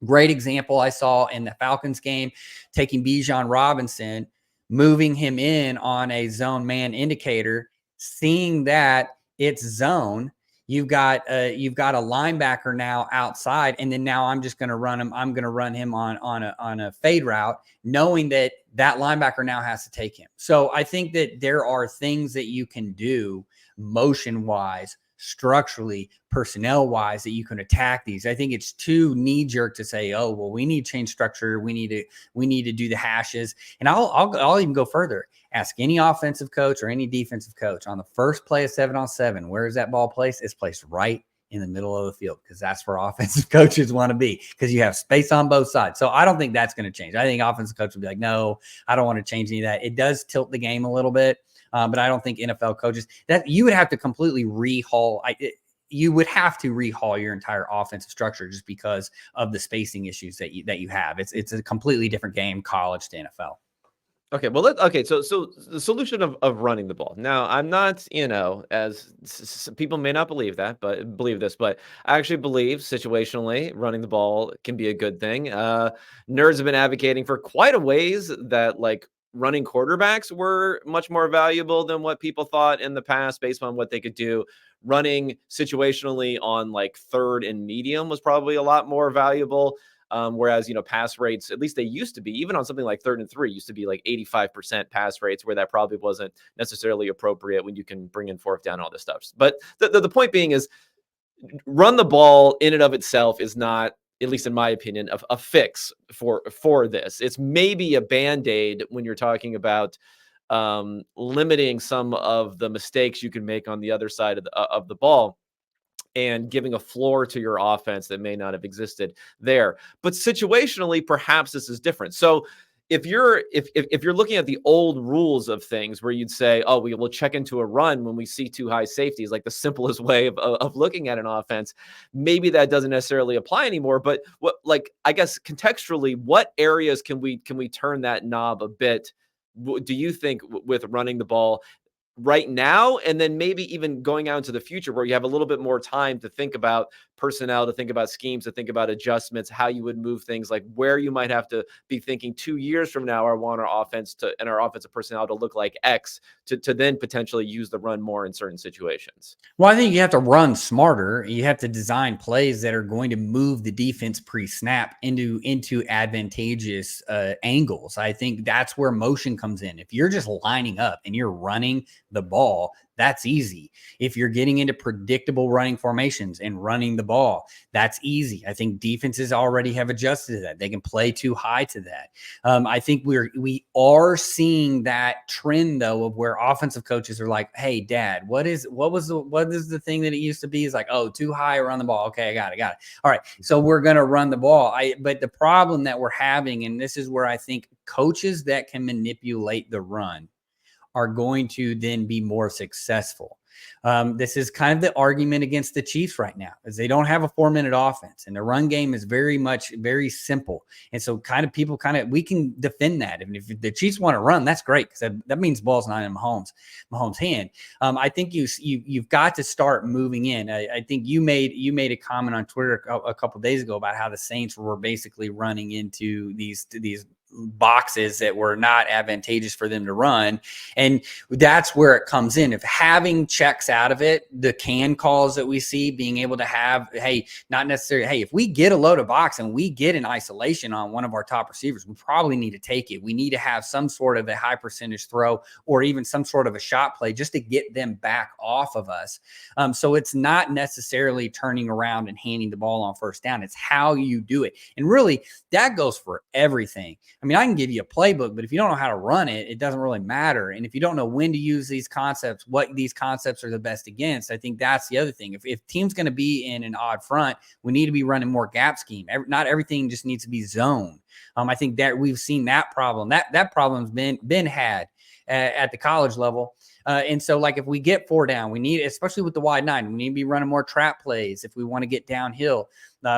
Great example I saw in the Falcons game, taking Bijan Robinson, moving him in on a zone man indicator, seeing that it's zone. You've got a linebacker now outside, and then now I'm just going to run him. I'm going to run him on a fade route, knowing that linebacker now has to take him. So I think that there are things that you can do motion wise, structurally, personnel wise, that you can attack these. I think it's too knee jerk to say, oh, well, we need to change structure. We need to do the hashes. And I'll even go further. Ask any offensive coach or any defensive coach on the first play of 7-on-7, where is that ball placed? It's placed right in the middle of the field, because that's where offensive coaches want to be, because you have space on both sides. So I don't think that's going to change. I think offensive coaches will be like, no, I don't want to change any of that. It does tilt the game a little bit, but I don't think NFL coaches, that you would have to completely rehaul. You would have to rehaul your entire offensive structure just because of the spacing issues that you have. It's a completely different game, college to NFL. Okay, well, so the solution of running the ball. Now, I'm not, as people may not believe this, but I actually believe situationally running the ball can be a good thing. Nerds have been advocating for quite a ways that like running quarterbacks were much more valuable than what people thought in the past based on what they could do. Running situationally on like third and medium was probably a lot more valuable. Whereas, pass rates, at least they used to be, even on something like 3rd and 3, used to be like 85% pass rates, where that probably wasn't necessarily appropriate when you can bring in 4th down, all this stuff. But the point being is, run the ball in and of itself is not, at least in my opinion, a fix for this. It's maybe a Band-Aid when you're talking about limiting some of the mistakes you can make on the other side of the ball, and giving a floor to your offense that may not have existed there. But situationally, perhaps this is different. So if you're looking at the old rules of things, where you'd say, oh, we will check into a run when we see 2 high safeties, like the simplest way of looking at an offense, maybe that doesn't necessarily apply anymore. But I guess contextually, what areas can we turn that knob a bit, do you think, with running the ball right now, and then maybe even going out into the future, where you have a little bit more time to think about personnel, to think about schemes, to think about adjustments, how you would move things, like where you might have to be thinking 2 years from now, I want our offense and our offensive personnel to look like X, to then potentially use the run more in certain situations. Well, I think you have to run smarter. You have to design plays that are going to move the defense pre-snap into advantageous angles. I think that's where motion comes in. If you're just lining up and you're running the ball, that's easy. If you're getting into predictable running formations and running the ball, that's easy. I think defenses already have adjusted to that. They can play too high to that. I think we are seeing that trend, though, of where offensive coaches are like, hey, Dad, what is the thing that it used to be? Is like, oh, too high, run the ball. Okay, I got it. All right, so we're gonna run the ball. But the problem that we're having, and this is where I think coaches that can manipulate the run are going to then be more successful. This is kind of the argument against the Chiefs right now, is they don't have a 4-minute offense, and the run game is very simple. And so we can defend that. And if the Chiefs want to run, that's great, because that means the ball's not in Mahomes' hand. I think you've got to start moving in. I think you made a comment on Twitter a couple of days ago about how the Saints were basically running into these boxes that were not advantageous for them to run. And that's where it comes in. If having checks out of it, the can calls that we see, being able to have, hey, not necessarily, hey, if we get a load of box and we get an isolation on one of our top receivers, we probably need to take it. We need to have some sort of a high percentage throw, or even some sort of a shot play, just to get them back off of us. So it's not necessarily turning around and handing the ball on 1st down. It's how you do it. And really, that goes for everything. I mean, I can give you a playbook, but if you don't know how to run it, it doesn't really matter. And if you don't know when to use these concepts, what these concepts are the best against, I think that's the other thing. If team's going to be in an odd front, we need to be running more gap scheme. Not everything just needs to be zone. I think that we've seen that problem. That problem's been had at the college level. And so, like, if we get 4 down, we need, especially with the wide 9, we need to be running more trap plays. If we want to get downhill,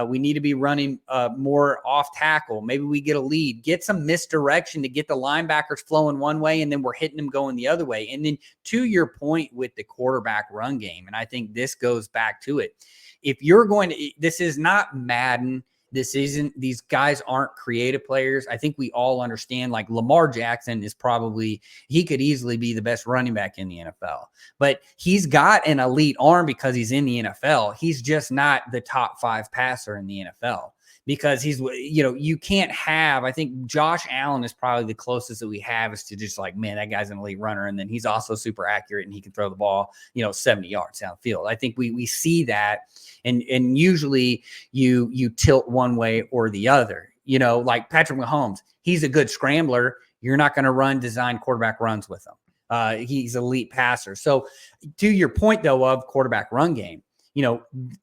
we need to be running more off tackle. Maybe we get a lead, get some misdirection to get the linebackers flowing one way, and then we're hitting them going the other way. And then, to your point with the quarterback run game, and I think this goes back to it. If you're going to, this is not Madden. These guys aren't creative players. I think we all understand, like Lamar Jackson he could easily be the best running back in the NFL, but he's got an elite arm because he's in the NFL. He's just not the top 5 passer in the NFL. Because you can't have, I think Josh Allen is probably the closest that we have is to just like, man, that guy's an elite runner. And then he's also super accurate and he can throw the ball, 70 yards downfield. I think we see that. And usually you tilt one way or the other, like Patrick Mahomes, he's a good scrambler. You're not going to run design quarterback runs with him. He's an elite passer. So to your point though, of quarterback run game,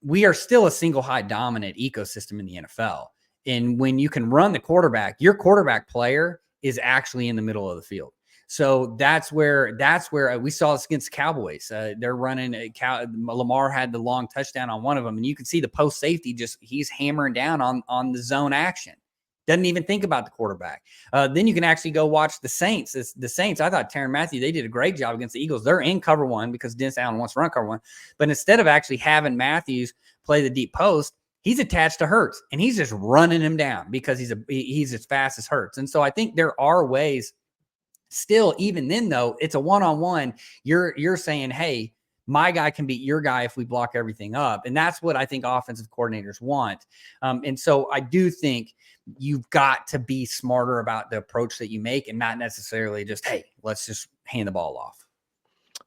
we are still a single high dominant ecosystem in the NFL. And when you can run the quarterback, your quarterback player is actually in the middle of the field. So that's where we saw this against the Cowboys. They're running Lamar had the long touchdown on one of them, and you can see the post safety he's hammering down on the zone action. Doesn't even think about the quarterback. Then you can actually go watch the Saints. The Saints, I thought Tyrann Mathieu, they did a great job against the Eagles. They're in cover 1 because Dennis Allen wants to run cover 1. But instead of actually having Matthews play the deep post, he's attached to Hurts, and he's just running him down because he's as fast as Hurts. And so I think there are ways still, even then, though, it's a one-on-one. You're saying, hey, my guy can beat your guy if we block everything up. And that's what I think offensive coordinators want. And so I do think you've got to be smarter about the approach that you make and not necessarily just, hey, let's just hand the ball off.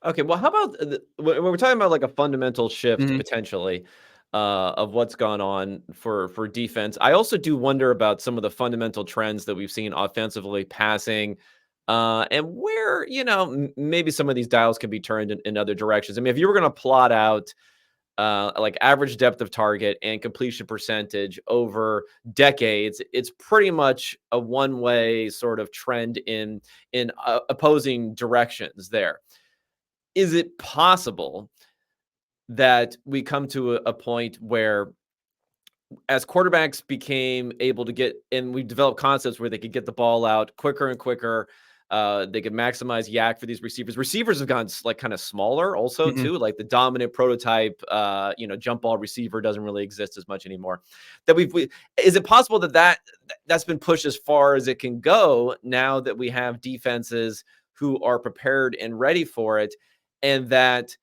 Okay. Well, how about when we're talking about like a fundamental shift potentially of what's gone on for defense? I also do wonder about some of the fundamental trends that we've seen offensively, passing, and where, maybe some of these dials can be turned in other directions. I mean, if you were going to plot out like average depth of target and completion percentage over decades, it's pretty much a one-way sort of trend in opposing directions there. Is it possible that we come to a point where, as quarterbacks became able to get, and we developed concepts where they could get the ball out quicker and quicker, they could maximize yak for these receivers. Receivers have gotten like kind of smaller also too. Like the dominant prototype, jump ball receiver doesn't really exist as much anymore. Is it possible that's been pushed as far as it can go now that we have defenses who are prepared and ready for it, and that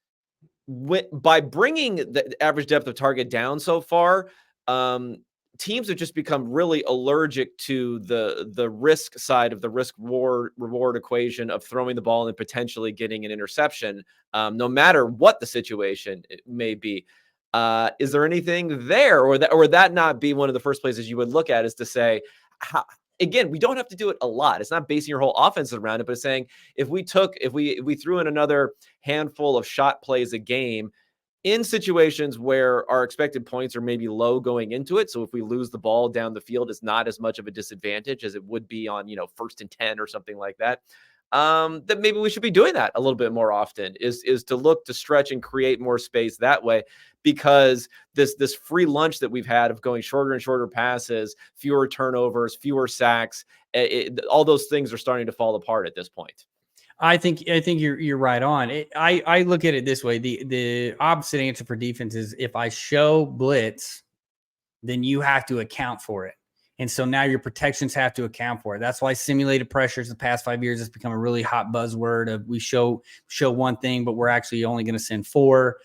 by bringing the average depth of target down so far, teams have just become really allergic to the risk side of the risk reward equation of throwing the ball and potentially getting an interception, no matter what the situation may be. Is there anything there, or would that not be one of the first places you would look at, is to say, again, we don't have to do it a lot. It's not basing your whole offense around it, but saying if we threw in another handful of shot plays a game in situations where our expected points are maybe low going into it. So if we lose the ball down the field, it's not as much of a disadvantage as it would be on, 1st and 10 or something like that. That maybe we should be doing that a little bit more often, is to look to stretch and create more space that way, because this free lunch that we've had of going shorter and shorter passes, fewer turnovers, fewer sacks, all those things are starting to fall apart at this point. I think you're right on. I look at it this way: the opposite answer for defense is, if I show blitz, then you have to account for it. And so now your protections have to account for it. That's why simulated pressures the past 5 years has become a really hot buzzword of, we show one thing, but we're actually only going to send 4.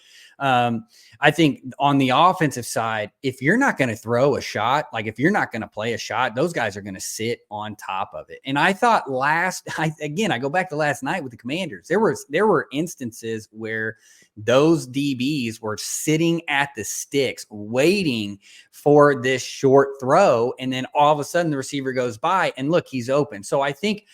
I think on the offensive side, if you're not going to throw a shot, like if you're not going to play a shot, those guys are going to sit on top of it. And I thought I go back to last night with the Commanders. There were instances where those DBs were sitting at the sticks waiting for this short throw, and then all of a sudden the receiver goes by and look, he's open. So I think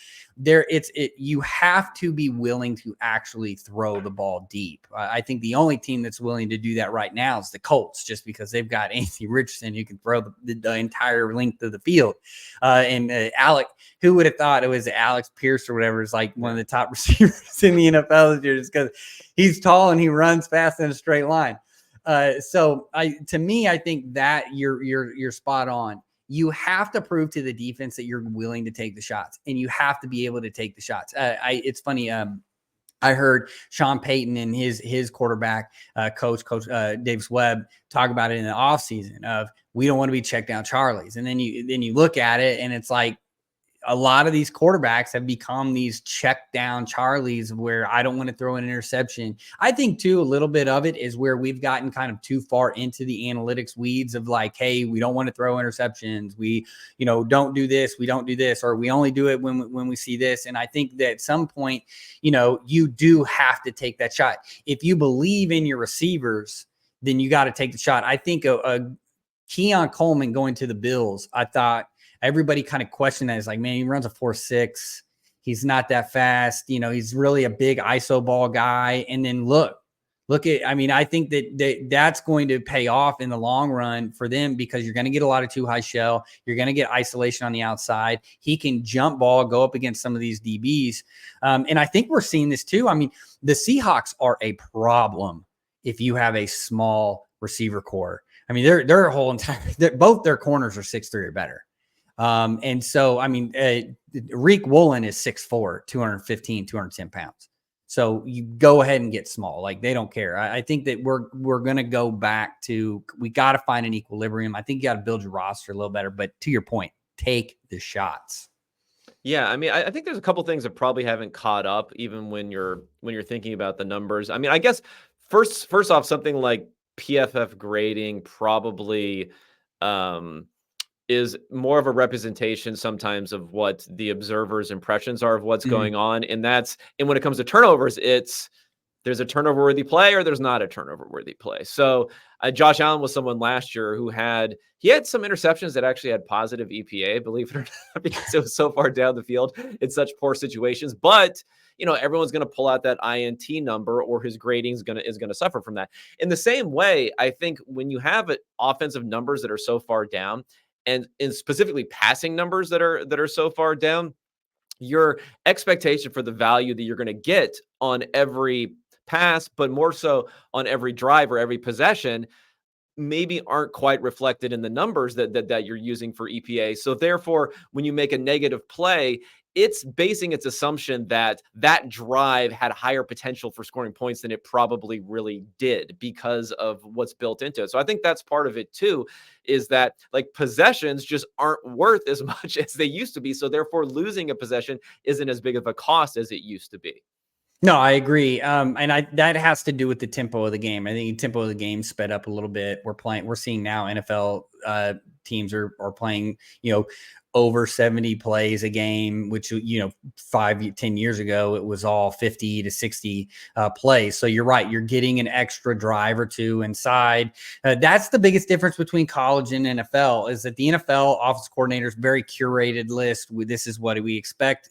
you have to be willing to actually throw the ball deep. I think the only team that's willing to do that right now is the Colts, just because they've got Anthony Richardson who can throw the entire length of the field. And Alec, who would have thought it was Alex Pierce or whatever, is like one of the top receivers in the NFL this year, just because he's tall and he runs fast in a straight line. So to me, I think that you're spot on. You have to prove to the defense that you're willing to take the shots, and you have to be able to take the shots. It's funny. I heard Sean Payton and his quarterback coach Davis Webb talk about it in the offseason of we don't want to be check down Charlies. And then you look at it and it's like a lot of these quarterbacks have become these check down Charlies where I don't want to throw an interception. I think too, a little bit of it is where we've gotten kind of too far into the analytics weeds of like, hey, we don't want to throw interceptions. We, don't do this. We don't do this, or we only do it when we see this. And I think that at some point, you do have to take that shot. If you believe in your receivers, then you got to take the shot. I think a Keon Coleman going to the Bills, I thought, everybody kind of questioned that. It's like, man, he runs a 4.6. He's not that fast. He's really a big ISO ball guy. And then look at, I think that's going to pay off in the long run for them because you're going to get a lot of too high shell. You're going to get isolation on the outside. He can jump ball, go up against some of these DBs. And I think we're seeing this too. The Seahawks are a problem if you have a small receiver core. Their whole entire, both their corners are 6'3" or better. And so, Reek Woolen is 6'4", 215, 210 pounds. So you go ahead and get small. Like they don't care. I think that we're going to go back to, we got to find an equilibrium. I think you got to build your roster a little better, but to your point, take the shots. Yeah. I think there's a couple things that probably haven't caught up even when you're thinking about the numbers. I guess first off, something like PFF grading probably, is more of a representation sometimes of what the observer's impressions are of what's going on. And when it comes to turnovers, there's a turnover worthy play or there's not a turnover worthy play. So Josh Allen was someone last year who had some interceptions that actually had positive EPA, believe it or not, because it was so far down the field in such poor situations. But everyone's going to pull out that INT number or his grading is going to suffer from that. In the same way, I think when you have offensive numbers that are so far down, and specifically passing numbers that are so far down, your expectation for the value that you're going to get on every pass, but more so on every drive or every possession, maybe aren't quite reflected in the numbers that you're using for EPA. So therefore, when you make a negative play, it's basing its assumption that drive had higher potential for scoring points than it probably really did because of what's built into it. So I think that's part of it too, is that like possessions just aren't worth as much as they used to be. So therefore losing a possession isn't as big of a cost as it used to be. No, I agree. And that has to do with the tempo of the game. I think the tempo of the game sped up a little bit. We're seeing now NFL teams are playing, over 70 plays a game, which, 5-10 years ago, it was all 50 to 60 plays. So you're right. You're getting an extra drive or two inside. That's the biggest difference between college and NFL is that the NFL offensive coordinators, very curated list. This is what we expect.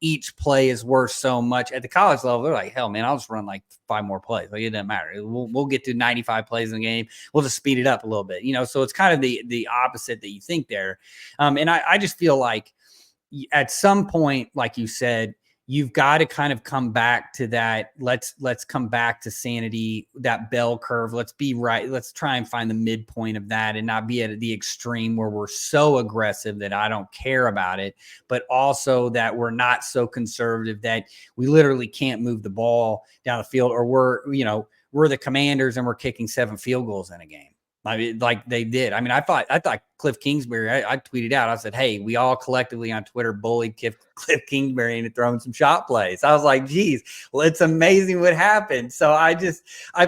Each play is worth so much. At the college level, they're like, hell, man, I'll just run like 5 more plays. Like it doesn't matter. We'll get to 95 plays in the game. We'll just speed it up a little bit, so it's kind of the opposite that you think there. And I just feel like at some point, like you said, you've got to kind of come back to that. Let's come back to sanity, that bell curve. Let's be right. Let's try and find the midpoint of that and not be at the extreme where we're so aggressive that I don't care about it, but also that we're not so conservative that we literally can't move the ball down the field, or we're the Commanders and we're kicking 7 field goals in a game. Like they did. I thought Cliff Kingsbury, I tweeted out, I said, hey, we all collectively on Twitter bullied Cliff Kingsbury into throwing some shot plays. I was like, geez, well, it's amazing what happened. So I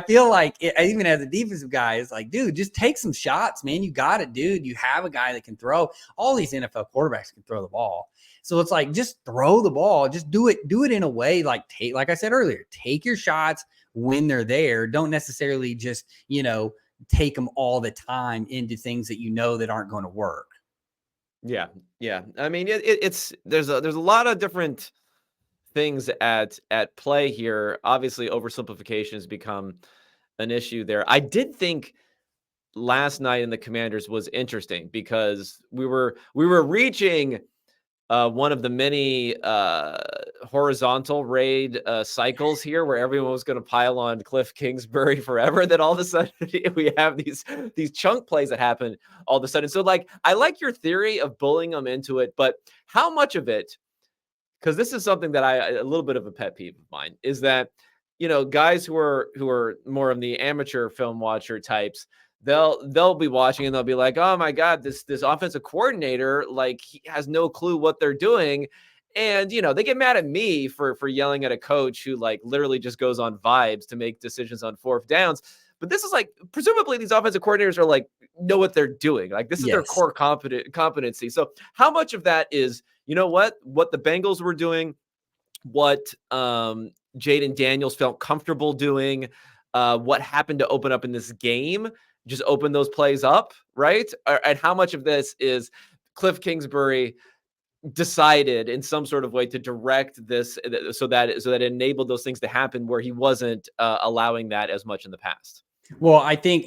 feel like even as a defensive guy, it's like, dude, just take some shots, man. You got it, dude. You have a guy that can throw. All these NFL quarterbacks can throw the ball. So it's like, just throw the ball. Just do it in a way like I said earlier, take your shots when they're there. Don't necessarily just, take them all the time into things that that aren't going to work. Yeah. There's a lot of different things at play here. Obviously, oversimplifications become an issue there. I did think last night in the Commanders was interesting because we were reaching one of the many horizontal raid cycles here where everyone was going to pile on Cliff Kingsbury forever. That all of a sudden we have these chunk plays that happen all of a sudden. So like, I like your theory of bullying them into it, but how much of it because this is something that a little bit of a pet peeve of mine is that, guys who are more of the amateur film watcher types, they'll be watching and they'll be like, oh my God, this offensive coordinator, like, he has no clue what they're doing. And they get mad at me for yelling at a coach who, like, literally just goes on vibes to make decisions on fourth downs. But this is like, presumably these offensive coordinators are like, know what they're doing. Like, this is their Yes. core competency. So how much of that is, what the Bengals were doing, what Jaden Daniels felt comfortable doing, what happened to open up in this game, just open those plays up, right? And how much of this is Cliff Kingsbury decided in some sort of way to direct this so that it enabled those things to happen where he wasn't allowing that as much in the past? Well, I think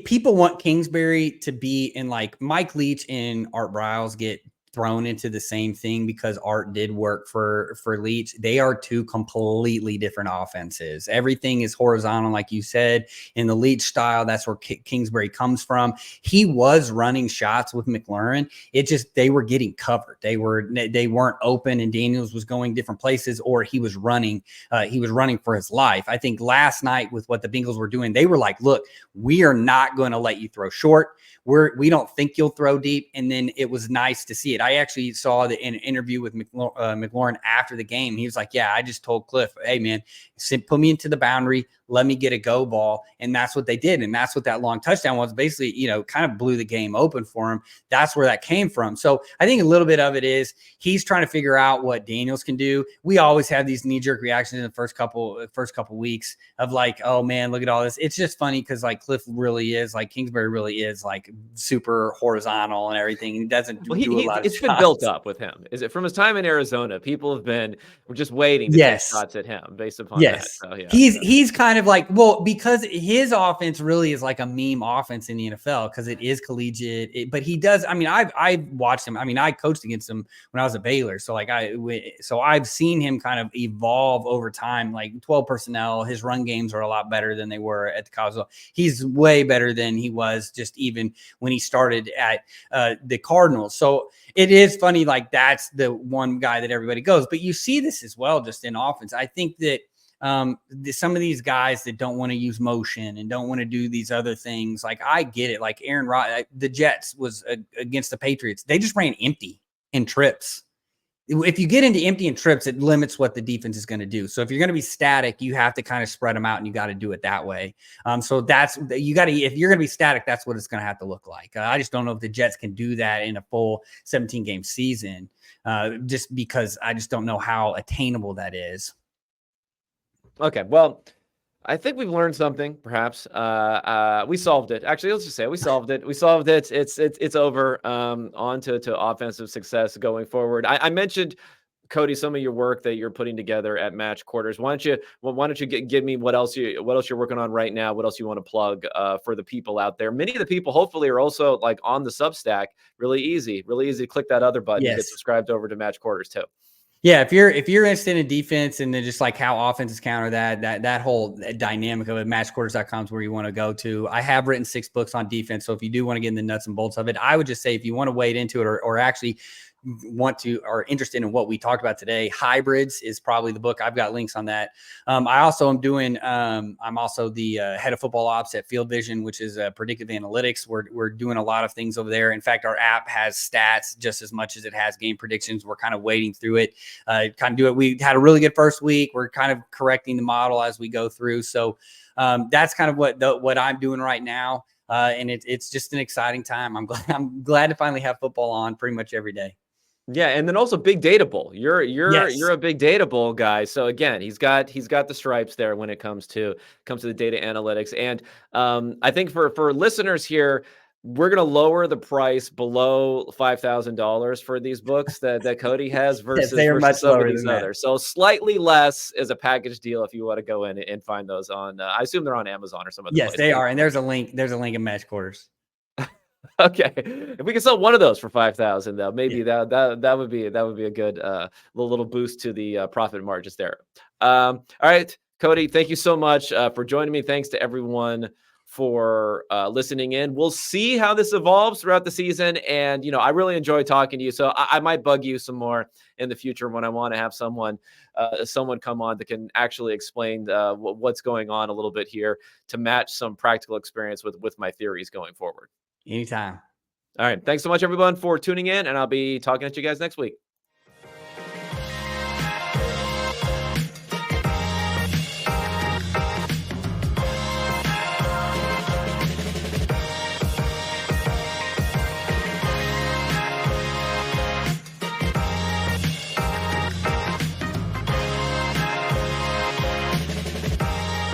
people want Kingsbury to be in, like, Mike Leach and Art Briles get thrown into the same thing because Art did work for Leach. They are two completely different offenses. Everything is horizontal, like you said, in the Leach style. That's where Kingsbury comes from. He was running shots with McLaurin. It just, they were getting covered. They weren't open, and Daniels was going different places, or he was running for his life. I think last night with what the Bengals were doing, they were like, look, we are not going to let you throw short. We don't think you'll throw deep. And then it was nice to see it. I actually saw the interview with McLaurin after the game. He was like, yeah, I just told Cliff, hey man, put me into the boundary, let me get a go ball. And that's what they did. And that's what that long touchdown was. Basically, kind of blew the game open for him. That's where that came from. So I think a little bit of it is he's trying to figure out what Daniels can do. We always have these knee-jerk reactions in the first couple weeks of like, oh man, look at all this. It's just funny because, like, Cliff really is, like, Kingsbury really is, like, super horizontal and everything. He doesn't do a lot of it's been built up with him. Is it from his time in Arizona? People were just waiting to take shots at him based upon that. So, yeah. He's kind of like, well, because his offense really is like a meme offense in the NFL because it is collegiate. But he does. I mean, I've watched him. I mean, I coached against him when I was at Baylor. So I've seen him kind of evolve over time. Like 12 personnel, his run games are a lot better than they were at the college level. He's way better than he was just even when he started at the Cardinals. So it is funny, like, that's the one guy that everybody goes. But you see this as well just in offense. I think that some of these guys that don't want to use motion and don't want to do these other things, like, I get it. Like Aaron Rodgers, the Jets was against the Patriots. They just ran empty and trips. If you get into empty and trips, it limits what the defense is going to do. So if you're going to be static, you have to kind of spread them out, and you got to do it that way. So that's, if you're going to be static, that's what it's going to have to look like. I just don't know if the Jets can do that in a full 17 game season, just because I just don't know how attainable that is. Okay. Well, I think we've learned something, perhaps. We solved it. Actually, let's just say we solved it. We solved it. It's over. On to offensive success going forward. I mentioned, Cody, some of your work that you're putting together at Match Quarters. Why don't you give me what else you're working on right now? What else you want to plug for the people out there? Many of the people hopefully are also, like, on the Substack. Really easy. Click that other button. Yes. And get subscribed over to Match Quarters too. Yeah, if you're interested in defense and then just like how offenses counter that whole dynamic of it, matchquarters.com is where you want to go to. I have written 6 books on defense, so if you do want to get in the nuts and bolts of it, I would just say if you want to wade into it or actually are interested in what we talked about today, Hybrids is probably the book. I've got links on that. I also am doing, I'm also the head of football ops at Field Vision, which is predictive analytics. We're doing a lot of things over there. In fact, our app has stats just as much as it has game predictions. We're kind of wading through it, kind of do it. We had a really good first week. We're kind of correcting the model as we go through. So that's kind of what I'm doing right now. And it's just an exciting time. I'm glad to finally have football on pretty much every day. Yeah, and then also Big Datable. You're a Big Datable guy. So again, he's got the stripes there when it comes to the data analytics. And I think for listeners here, we're gonna lower the price below $5,000 for these books that Cody has versus, Yes, they are much some lower of these than others. So slightly less is a package deal if you want to go in and find those on. I assume they're on Amazon or some other. Yes, they are, and there's a link in Match Quarters. Okay, if we can sell one of those for 5,000, though, maybe that would be a good little boost to the profit margins there. All right, Cody, thank you so much for joining me. Thanks to everyone for listening in. We'll see how this evolves throughout the season. And, I really enjoy talking to you. So I might bug you some more in the future when I want to have someone come on that can actually explain what's going on a little bit here to match some practical experience with my theories going forward. Anytime. All right. Thanks so much, everyone, for tuning in. And I'll be talking to you guys next week.